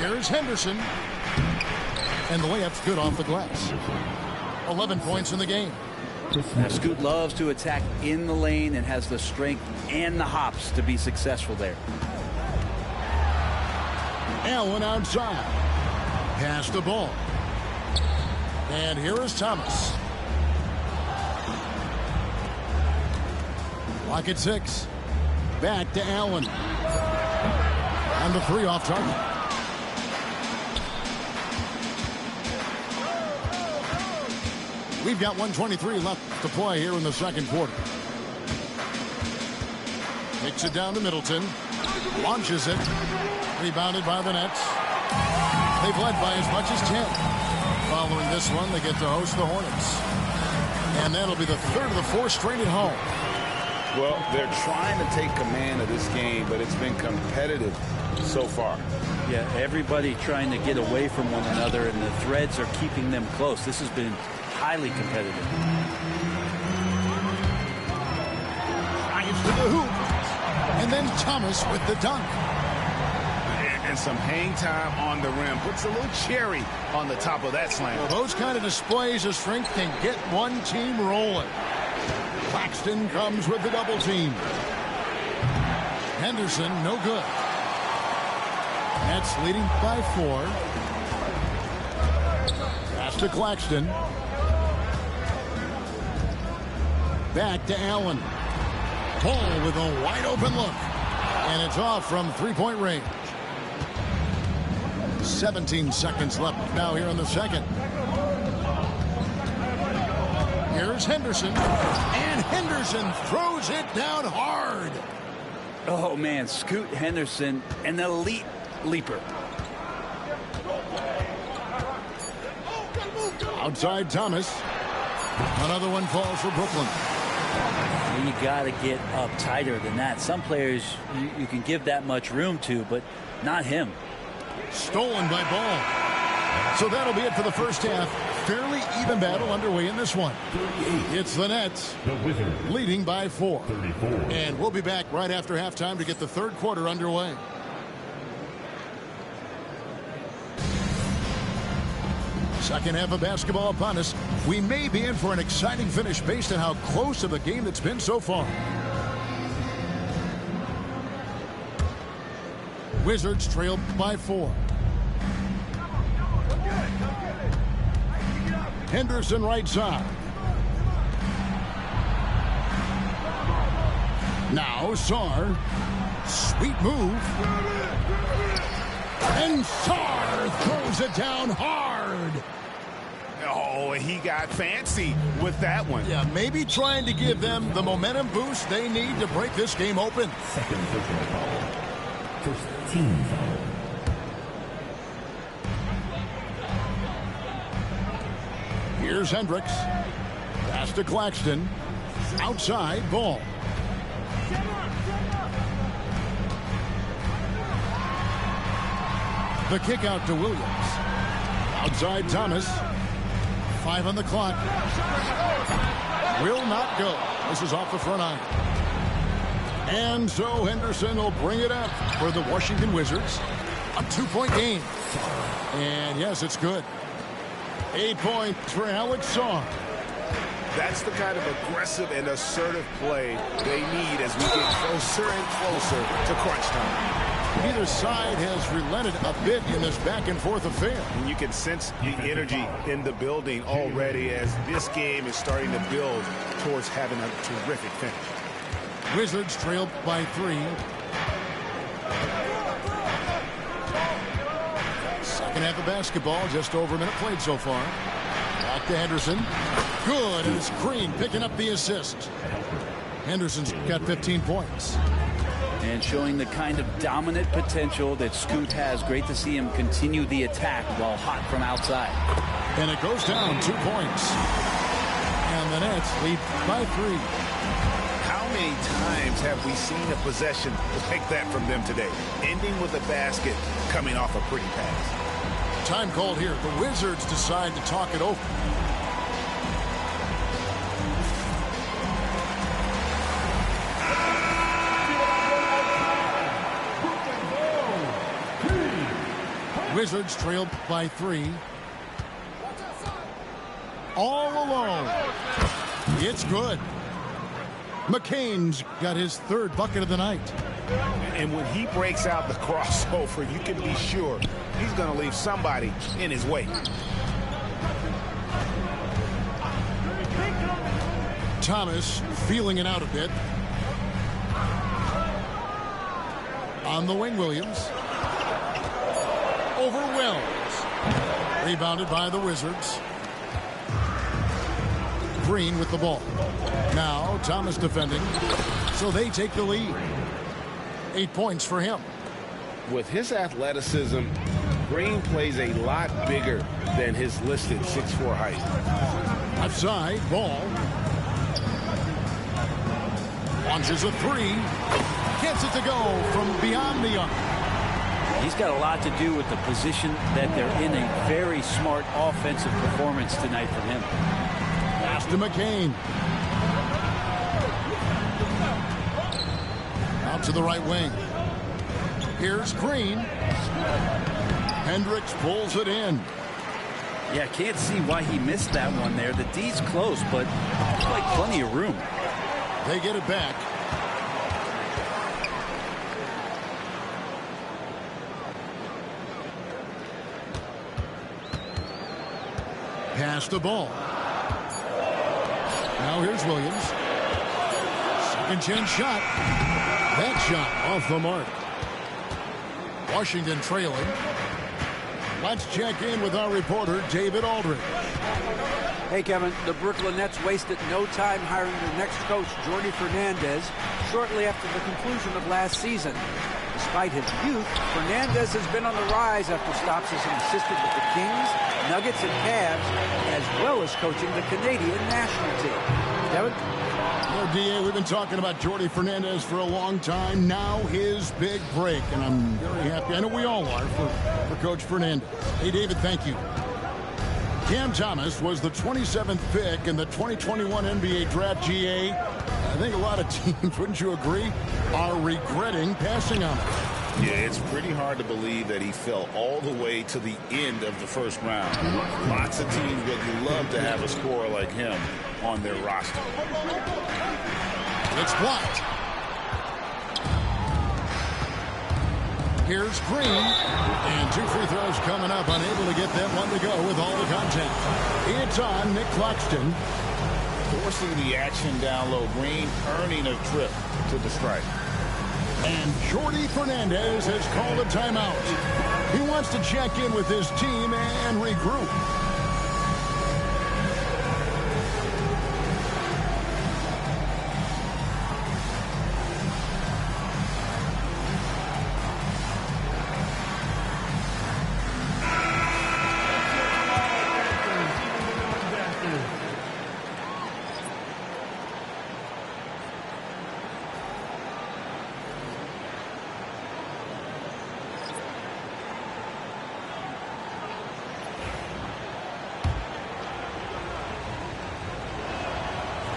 Here's Henderson. And the layup's good off the glass. 11 points in the game. Now, Scoot loves to attack in the lane and has the strength and the hops to be successful there. Allen outside. Pass the ball. And here is Thomas. Clock at 6. Back to Allen. And the 3 off target. We've got 1:23 left to play here in the second quarter. Kicks it down to Middleton. Launches it. Rebounded by the Nets. They've led by as much as 10. Following this one, they get to host the Hornets. And that'll be the third of the fourth straight at home. Well, they're trying to take command of this game, but it's been competitive so far. Yeah, everybody trying to get away from one another, and the threads are keeping them close. This has been highly competitive. Drives to the hoop. And then Thomas with the dunk. And some hang time on the rim. Puts a little cherry on the top of that slam. Well, those kind of displays of strength can get one team rolling. Claxton comes with the double team. Henderson, no good. Nets leading by 4. Pass to Claxton. Back to Allen. Paul with a wide open look. And it's off from three-point range. 17 seconds left now here in the second. Here's Henderson. And Henderson throws it down hard. Oh, man, Scoot Henderson, an elite leaper. Outside Thomas. Another one falls for Brooklyn. You got to get up tighter than that. Some players you can give that much room to, but not him. Stolen by Ball. So that'll be it for the first half. Fairly even battle underway in this one. It's the Nets leading by 4. And we'll be back right after halftime to get the third quarter underway. Second half of basketball upon us. We may be in for an exciting finish based on how close of a game it's been so far. Wizards trail by 4. Henderson right side. Now Sarr. Sweet move. And Sarr throws it down hard. Oh, he got fancy with that one. Yeah, maybe trying to give them the momentum boost they need to break this game open. Second personal foul. First team foul. Here's Hendricks. Pass to Claxton. Outside Ball. The kick out to Williams. Outside Thomas. 5 on the clock. Will not go. This is off the front iron. And so Henderson will bring it up for the Washington Wizards. A 2-point game. And yes, it's good. 8 points for Alex Sarr. That's the kind of aggressive and assertive play they need as we get closer and closer to crunch time. Neither side has relented a bit in this back-and-forth affair. And you can sense the energy in the building already as this game is starting to build towards having a terrific finish. Wizards trailed by 3. Second half of basketball, just over a minute played so far. Back to Henderson. Good, and it's Green picking up the assist. Henderson's got 15 points. And showing the kind of dominant potential that Scoot has. Great to see him continue the attack while hot from outside. And it goes down 2 points. And the Nets lead by 3. How many times have we seen a possession like that from them today? Ending with a basket, coming off a pretty pass. Time called here. The Wizards decide to talk it over. Wizards trailed by 3. All alone. It's good. McCain's got his third bucket of the night. And when he breaks out the crossover, you can be sure he's going to leave somebody in his way. Thomas feeling it out a bit. On the wing, Williams. Over Wells. Rebounded by the Wizards. Green with the ball. Now Thomas defending. So they take the lead. 8 points for him. With his athleticism, Green plays a lot bigger than his listed 6'4" height. Left side, ball. Launches a three. Gets it to go from beyond the arc. He's got a lot to do with the position that they're in. A very smart offensive performance tonight from him. Pass to McCain. Out to the right wing. Here's Green. Hendricks pulls it in. Yeah, can't see why he missed that one there. The D's close, but looks like plenty of room. They get it back. Pass the ball. Now here's Williams. Second chance shot. That shot off the mark. Washington trailing. Let's check in with our reporter, David Aldridge. Hey, Kevin, the Brooklyn Nets wasted no time hiring their next coach, Jordi Fernandez, shortly after the conclusion of last season. Despite his youth, Fernandez has been on the rise after stops as an assistant with the Kings, Nuggets, and Cavs, as well as coaching the Canadian national team. Kevin? Well, D.A., we've been talking about Jordi Fernandez for a long time. Now his big break, and I'm very happy. I know we all are for Coach Fernandez. Hey, David, thank you. Cam Thomas was the 27th pick in the 2021 NBA Draft. GA. I think a lot of teams, wouldn't you agree, are regretting passing on him. Yeah, it's pretty hard to believe that he fell all the way to the end of the first round. Lots of teams would love to have a scorer like him on their roster. It's blocked. Here's Green. And 2 free throws coming up. Unable to get that one to go with all the contact. It's on Nick Claxton. Forcing the action down low. Green earning a trip to the stripe. And Jordi Fernandez has called a timeout. He wants to check in with his team and regroup.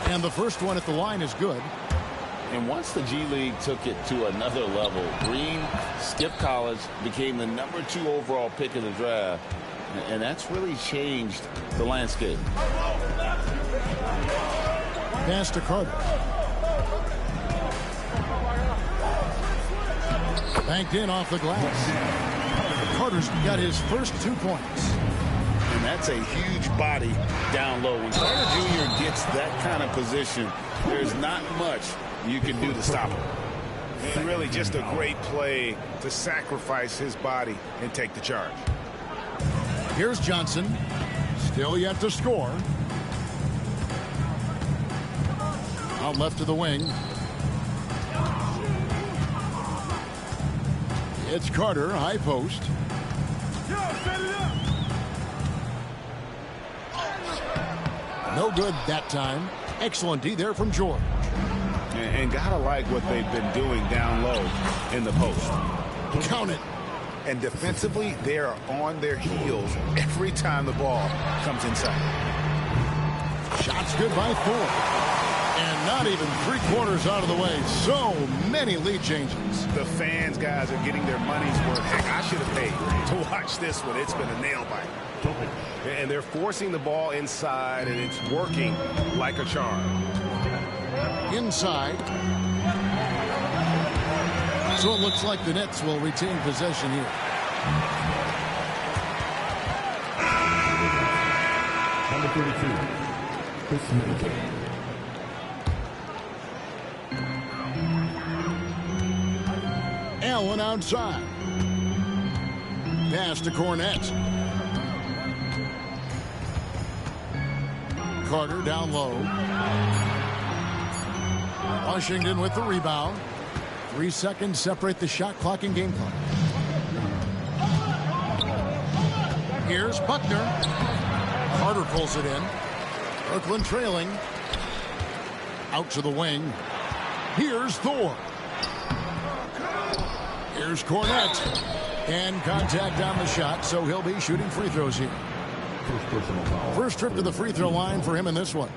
And the first one at the line is good. And once the G League took it to another level, Green skipped college, became the #2 overall pick in the draft, and that's really changed the landscape. Pass to Carter. Banked in off the glass. Carter's got his first 2 points. And that's a huge body down low. When Carter Jr. gets that kind of position, there's not much you can do to stop him. And really just a great play to sacrifice his body and take the charge. Here's Johnson. Still yet to score. Out left to the wing. It's Carter, high post. No good that time. Excellent D there from George. And gotta like what they've been doing down low in the post. Count it. And defensively, they are on their heels every time the ball comes inside. Shots good by Thor. And not even 3/4 out of the way. So many lead changes. The fans, guys, are getting their money's worth. Heck, I should have paid to watch this one. It's been a nail bite. And they're forcing the ball inside, and it's working like a charm. Inside. So it looks like the Nets will retain possession here. Number 32, Chris Middleton. Allen outside. Pass to Cornette. Carter down low. Washington with the rebound. 3 seconds separate the shot clock and game clock. Here's Buckner. Carter pulls it in. Brooklyn trailing. Out to the wing. Here's Thor. Here's Cornette. And contact on the shot, so he'll be shooting free throws here. First trip to the free throw line for him in this one.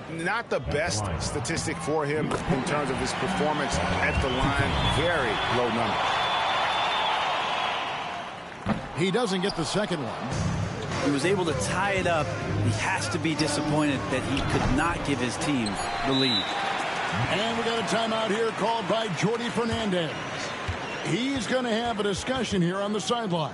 Not the best statistic for him in terms of his performance at the line. Very low number. He doesn't get the second one. He was able to tie it up. He has to be disappointed that he could not give his team the lead. And we got a timeout here called by Jordy Fernandez. He's going to have a discussion here on the sideline.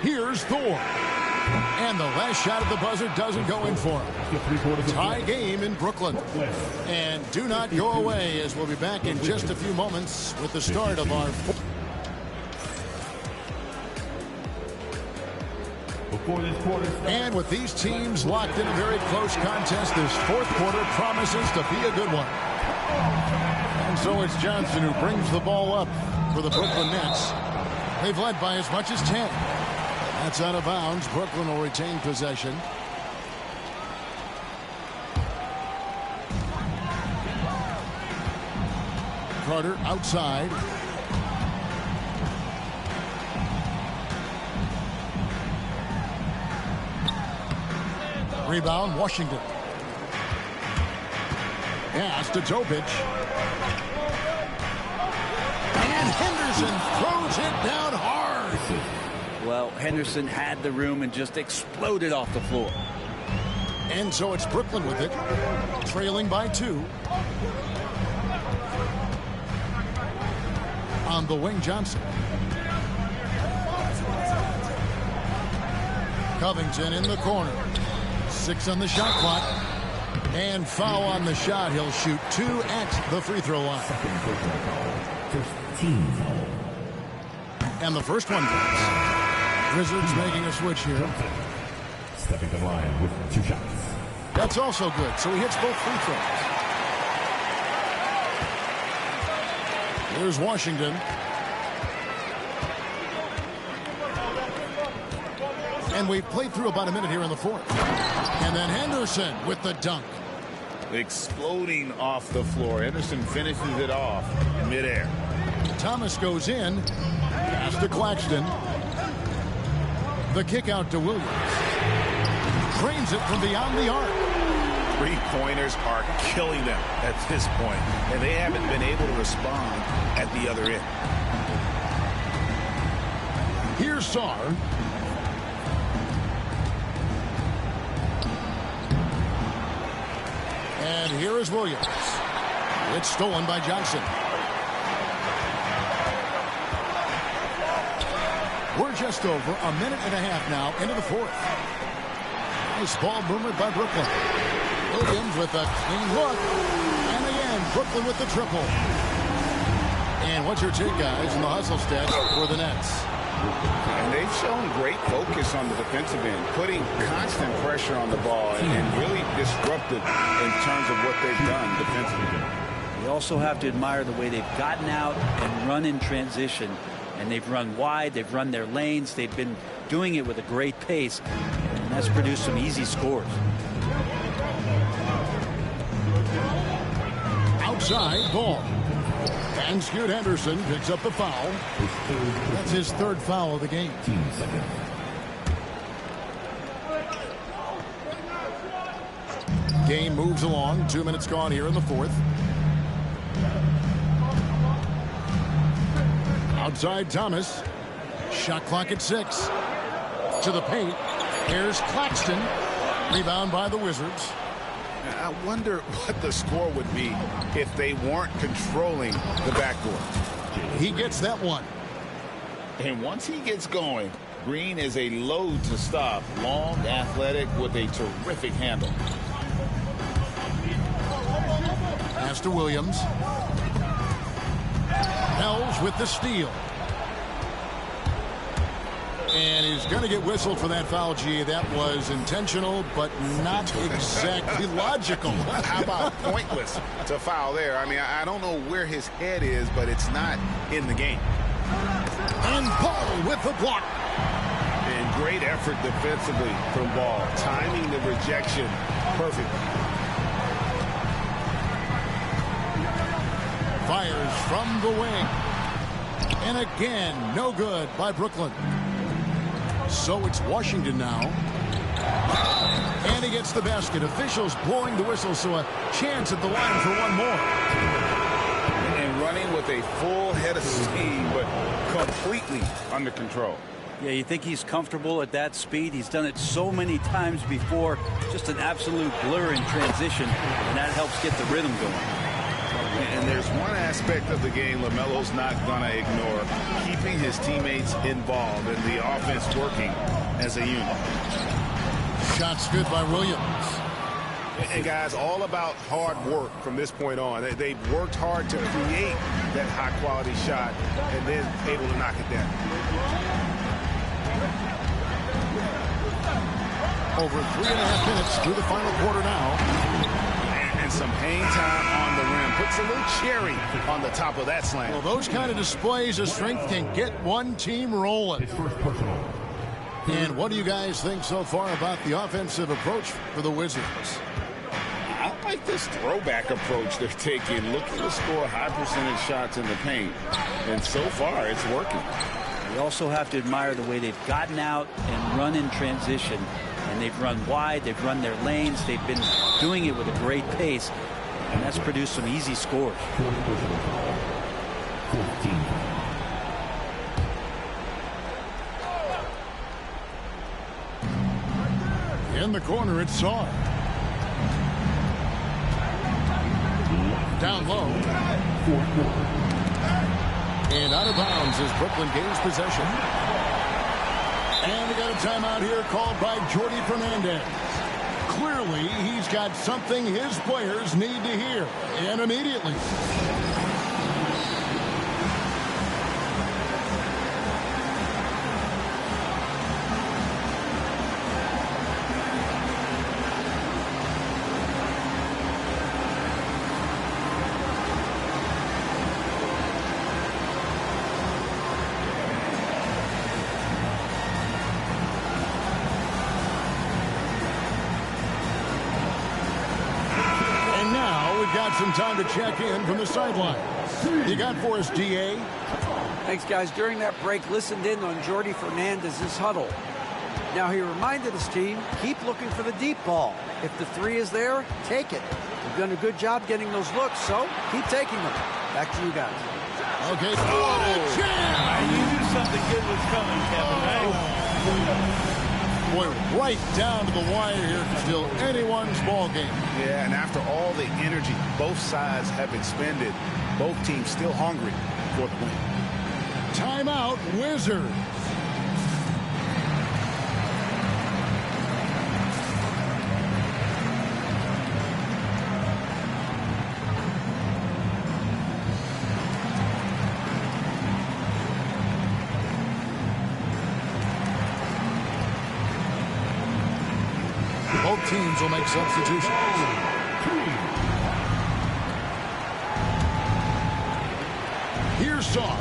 Here's Thor. And the last shot at the buzzer doesn't go in for him. Tie game in Brooklyn. And do not go away, as we'll be back in just a few moments with the start of our... And with these teams locked in a very close contest, this fourth quarter promises to be a good one. And so it's Johnson who brings the ball up for the Brooklyn Nets. They've led by as much as 10. That's out of bounds. Brooklyn will retain possession. Carter outside. Rebound, Washington. Pass to Topic. And Henderson throws it down hard. Well, Henderson had the room and just exploded off the floor. And so it's Brooklyn with it, trailing by 2. On the wing, Johnson. Covington in the corner. 6 on the shot clock. And foul on the shot. He'll shoot 2 at the free throw line. And the first one goes. Wizards making a switch here. Stepping to the line with 2 shots. That's also good, so he hits both free throws. Here's Washington. And we've played through about a minute here in the fourth. And then Henderson with the dunk. Exploding off the floor. Henderson finishes it off midair. Thomas goes in. Pass to Claxton. The kick out to Williams. Drains it from beyond the arc. Three-pointers are killing them at this point, and they haven't been able to respond at the other end. Here's Sarr. And here is Williams. It's stolen by Johnson. We're just over a minute and a half now into the fourth. Nice ball movement by Brooklyn. Williams with a clean look. And again, Brooklyn with the triple. And what's your take, guys, in the hustle stats for the Nets? And they've shown great focus on the defensive end, putting constant pressure on the ball and really disruptive in terms of what they've done defensively. You also have to admire the way they've gotten out and run in transition. And they've run wide, they've run their lanes, they've been doing it with a great pace, and that's produced some easy scores. Outside ball. And Scoot Henderson picks up the foul. That's his third foul of the game. Game moves along. 2 minutes gone here in the fourth. Outside Thomas. Shot clock at 6. To the paint. Here's Claxton. Rebound by the Wizards. I wonder what the score would be if they weren't controlling the backcourt. He gets that one. And once he gets going, Green is a load to stop. Long, athletic, with a terrific handle. Pass to Williams. Hells with the steal. And he's going to get whistled for that foul, G. That was intentional, but not exactly logical. How about pointless to foul there? I mean, I don't know where his head is, but it's not in the game. And Paul with the block. And great effort defensively from Ball. Timing the rejection perfectly. Fires from the wing. And again, no good by Brooklyn. So it's Washington now. And he gets the basket. Officials blowing the whistle, so a chance at the line for one more. And running with a full head of steam, but completely under control. Yeah, you think he's comfortable at that speed. He's done it so many times before. Just an absolute blur in transition, and that helps get the rhythm going. And there's one aspect of the game LaMelo's not going to ignore, keeping his teammates involved and the offense working as a unit. Shots good by Williams. And guys, all about hard work from this point on. They've worked hard to create that high-quality shot and then able to knock it down. Over 3.5 minutes through the final quarter now. And some hang time on the rim. Puts a little cherry on the top of that slam. Well, those kind of displays of strength can get one team rolling. And what do you guys think so far about the offensive approach for the Wizards? I like this throwback approach they're taking, looking to score high percentage shots in the paint. And so far, it's working. We also have to admire the way they've gotten out and run in transition. And they've run wide, they've run their lanes, they've been doing it with a great pace, and that's produced some easy scores. 14. In the corner, it's Saar. Down low. And out of bounds as Brooklyn gains possession. And we got a timeout here called by Jordy Fernandez. Clearly, he's got something his players need to hear, and immediately. Some time to check in from the sideline. You got for us, DA? Thanks, guys. During that break, listened in on Jordy Fernandez's huddle. Now, he reminded his team, keep looking for the deep ball. If the three is there, take it. You've done a good job getting those looks, so keep taking them. Back to you guys. Okay. You knew something good was coming, Kevin, right? Boy, right down to the wire here. Still anyone's ball game. Yeah, and after all the energy both sides have expended, both teams still hungry for the win. Timeout, Wizards. Both teams will make substitutions. Here's Saar.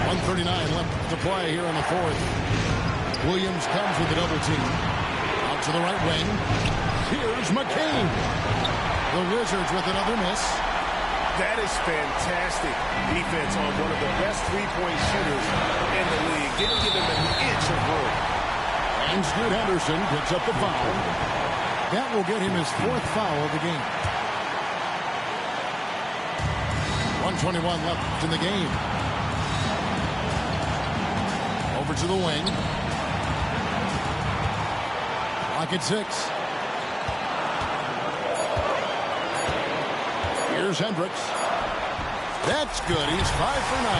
.139 left to play here in the fourth. Williams comes with a double team. Out to the right wing. Here's McCain. The Wizards with another miss. That is fantastic defense on one of the best three-point shooters in the league. Didn't give him an inch of room. And Scoot Henderson picks up the foul. That will get him his fourth foul of the game. 1:21 left in the game. over to the wing. Clock at 6. Here's Hendricks. That's good. He's 5 for 9.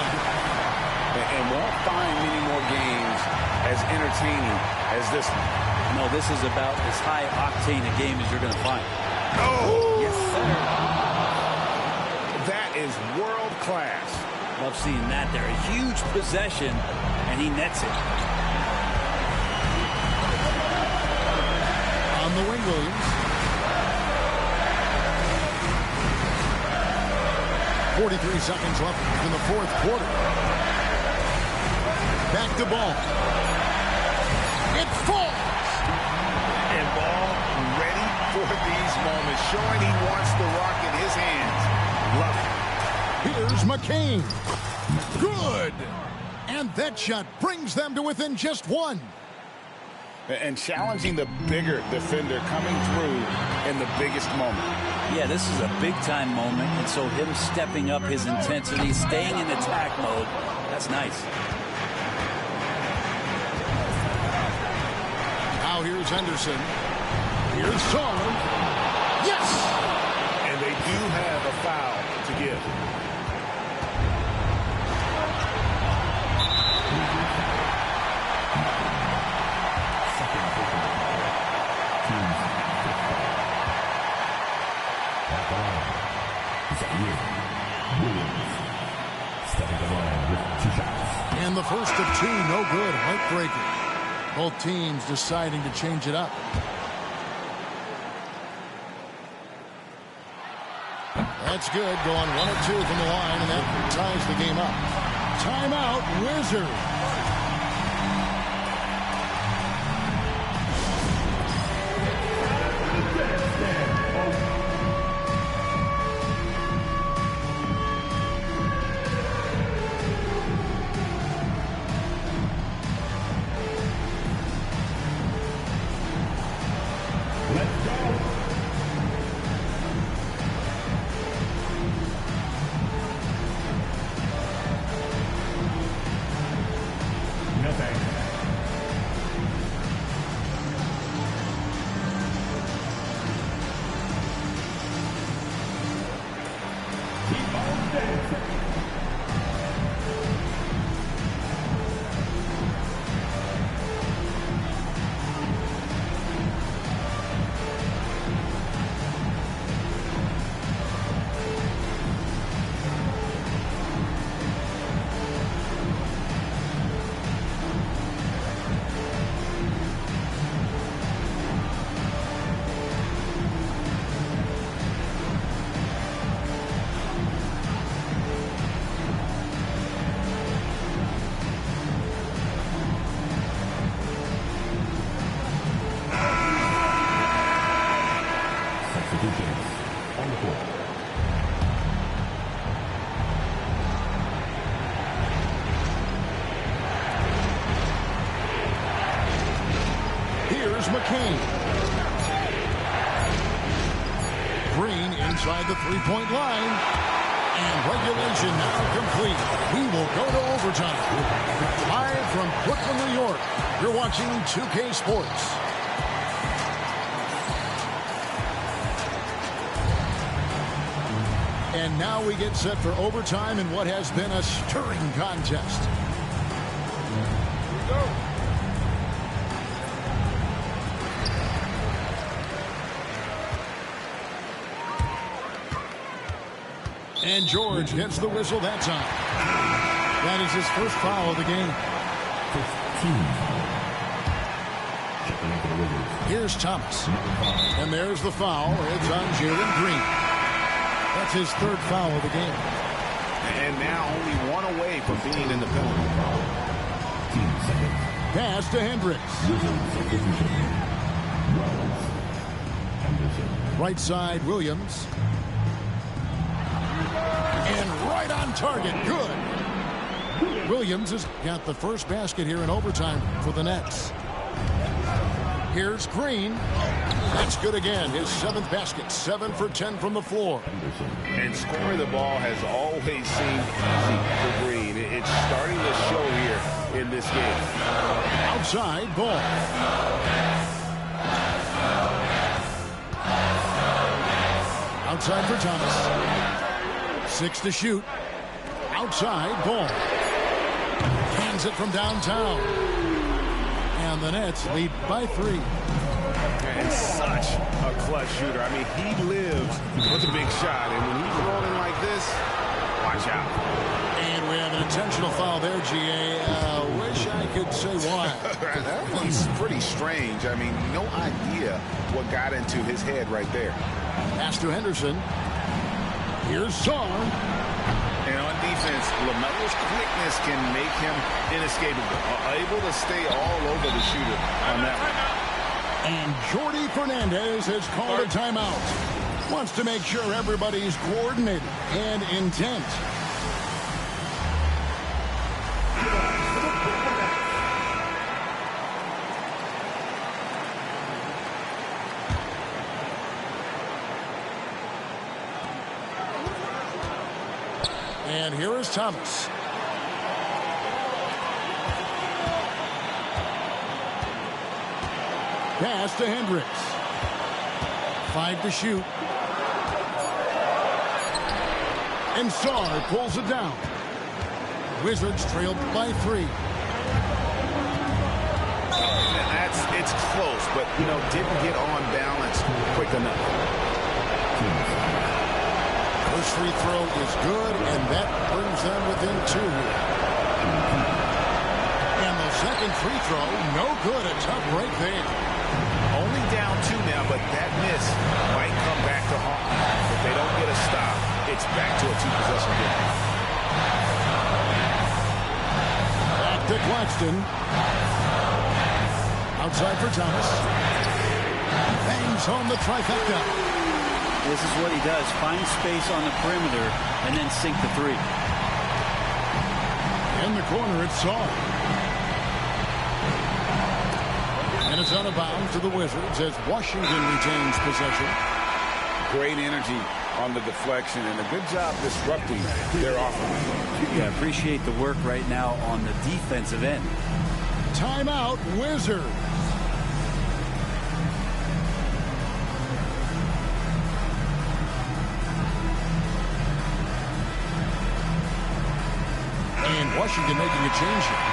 And won't find many more games as entertaining as this one. No, this is about as high octane a game as you're going to find. Oh! Yes, sir. That is world class. Love seeing that there. A huge possession, and he nets it. On the wing, Williams. 43 seconds left in the fourth quarter. Back to Ball. It falls. And Ball ready for these moments, showing he wants the rock in his hands. Love it. Here's McCain. Good. And that shot brings them to within just 1. And challenging the bigger defender coming through in the biggest moment. Yeah, this is a big-time moment, and so him stepping up his intensity, staying in attack mode, that's nice. Now here's Henderson. Here's Song. Yes! And they do have a foul to give. And the first of 2, no good. Heartbreaker. Both teams deciding to change it up. That's good. Going 1 of 2 from the line, and that ties the game up. Timeout, Wizards. McCain. Green inside the three-point line. And regulation now complete. We will go to overtime. Live from Brooklyn, New York, you're watching 2K Sports. And now we get set for overtime in what has been a stirring contest. Here we go. And George gets the whistle that time. That is his first foul of the game. 15. Here's Thomas. And there's the foul. It's on Jalen Green. That's his third foul of the game. And now only one away from being in the penalty. Pass to Hendricks. Right side, Williams. And right on target. Good. Williams has got the first basket here in overtime for the Nets. Here's Green. That's good again. His 7th basket. 7 for 10 from the floor. And scoring the ball has always seemed easy for Green. It's starting to show here in this game. Outside ball. Outside for Thomas. 6 to shoot. Outside ball. Hands it from downtown. And the Nets lead by 3. And such a clutch shooter. I mean, he lives with a big shot. And when he's rolling like this, watch out. And we have an intentional foul there, GA. Wish I could say why. That one's pretty strange. I mean, no idea what got into his head right there. Pass to Henderson. Here's Sarr. And on defense, LaMelo's quickness can make him inescapable. Able to stay all over the shooter on that one. And Jordy Fernandez has called a timeout. Wants to make sure everybody's coordinated and intent. And here is Thomas. Pass to Hendricks. 5 to shoot. And Sarr pulls it down. Wizards trailed by 3. It's close, but, you know, didn't get on balance quick enough. First free throw is good, and that brings them within 2 here. And the second free throw, no good. A tough break there. Only down 2 now, but that miss might come back to haunt them. If they don't get a stop, it's back to a 2-possession game. Back to Claxton. Outside for Thomas. Bangs home the trifecta. This is what he does. Find space on the perimeter and then sink the 3. In the corner, it's Sarr. And it's out of bounds to the Wizards as Washington retains possession. Great energy on the deflection and a good job disrupting their offense. Yeah, appreciate the work right now on the defensive end. Timeout, Wizards. And Washington making a change here.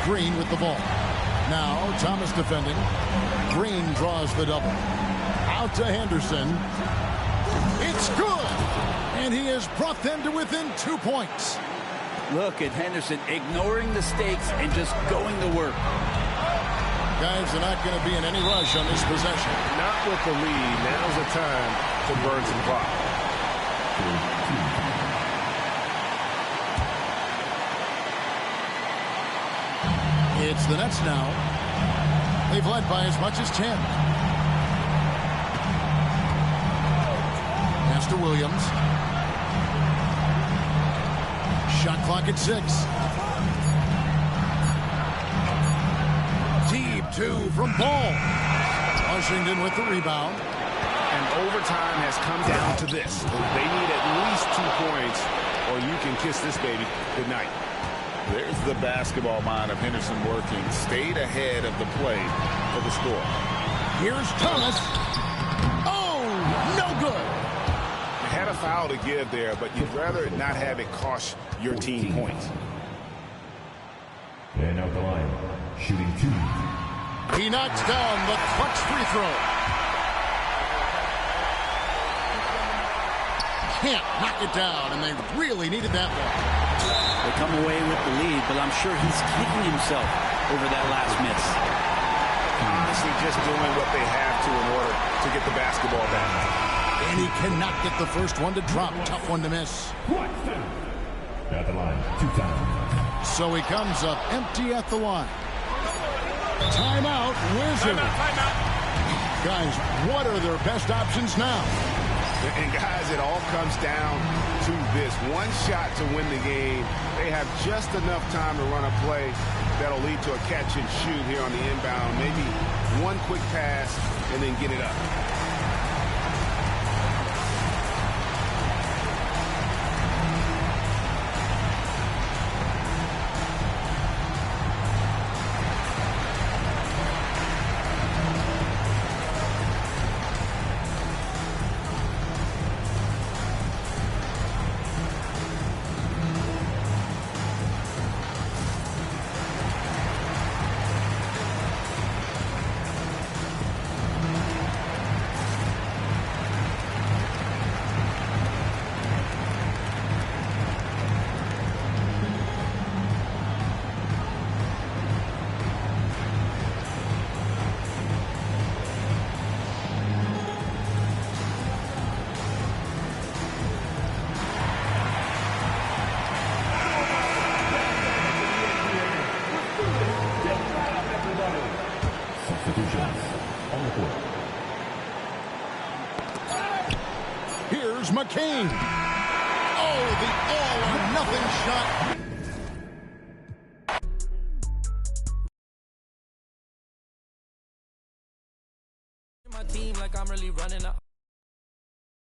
Green with the ball. Now Thomas defending. Green draws the double. Out to Henderson. It's good! And he has brought them to within 2 points. Look at Henderson ignoring the stakes and just going to work. Guys are not going to be in any rush on this possession. Not with the lead. Now's the time to burn some clock. It's the Nets now. They've led by as much as 10. Pass to Williams. Shot clock at 6. Deep 2 from Ball. Washington with the rebound. And overtime has come down to this. They need at least 2 points or you can kiss this baby goodnight. There's the basketball mind of Henderson working. Stayed ahead of the play for the score. Here's Thomas. Oh, no good. You had a foul to give there, but you'd rather not have it cost your team points. And out the line, shooting 2. He knocks down the clutch free throw. Can't knock it down, and they really needed that one. They come away with the lead, but I'm sure he's kicking himself over that last miss. Honestly, just doing what they have to in order to get the basketball back. And he cannot get the first one to drop. Tough one to miss. At the line, 2 times. So he comes up empty at the line. Timeout, Wizards. Timeout. Guys, what are their best options now? And guys, it all comes down to this. One shot to win the game. They have just enough time to run a play that'll lead to a catch and shoot here on the inbound. Maybe one quick pass and then get it up. Here's McCain. Oh, the all-or-nothing shot. My team like I'm really running up.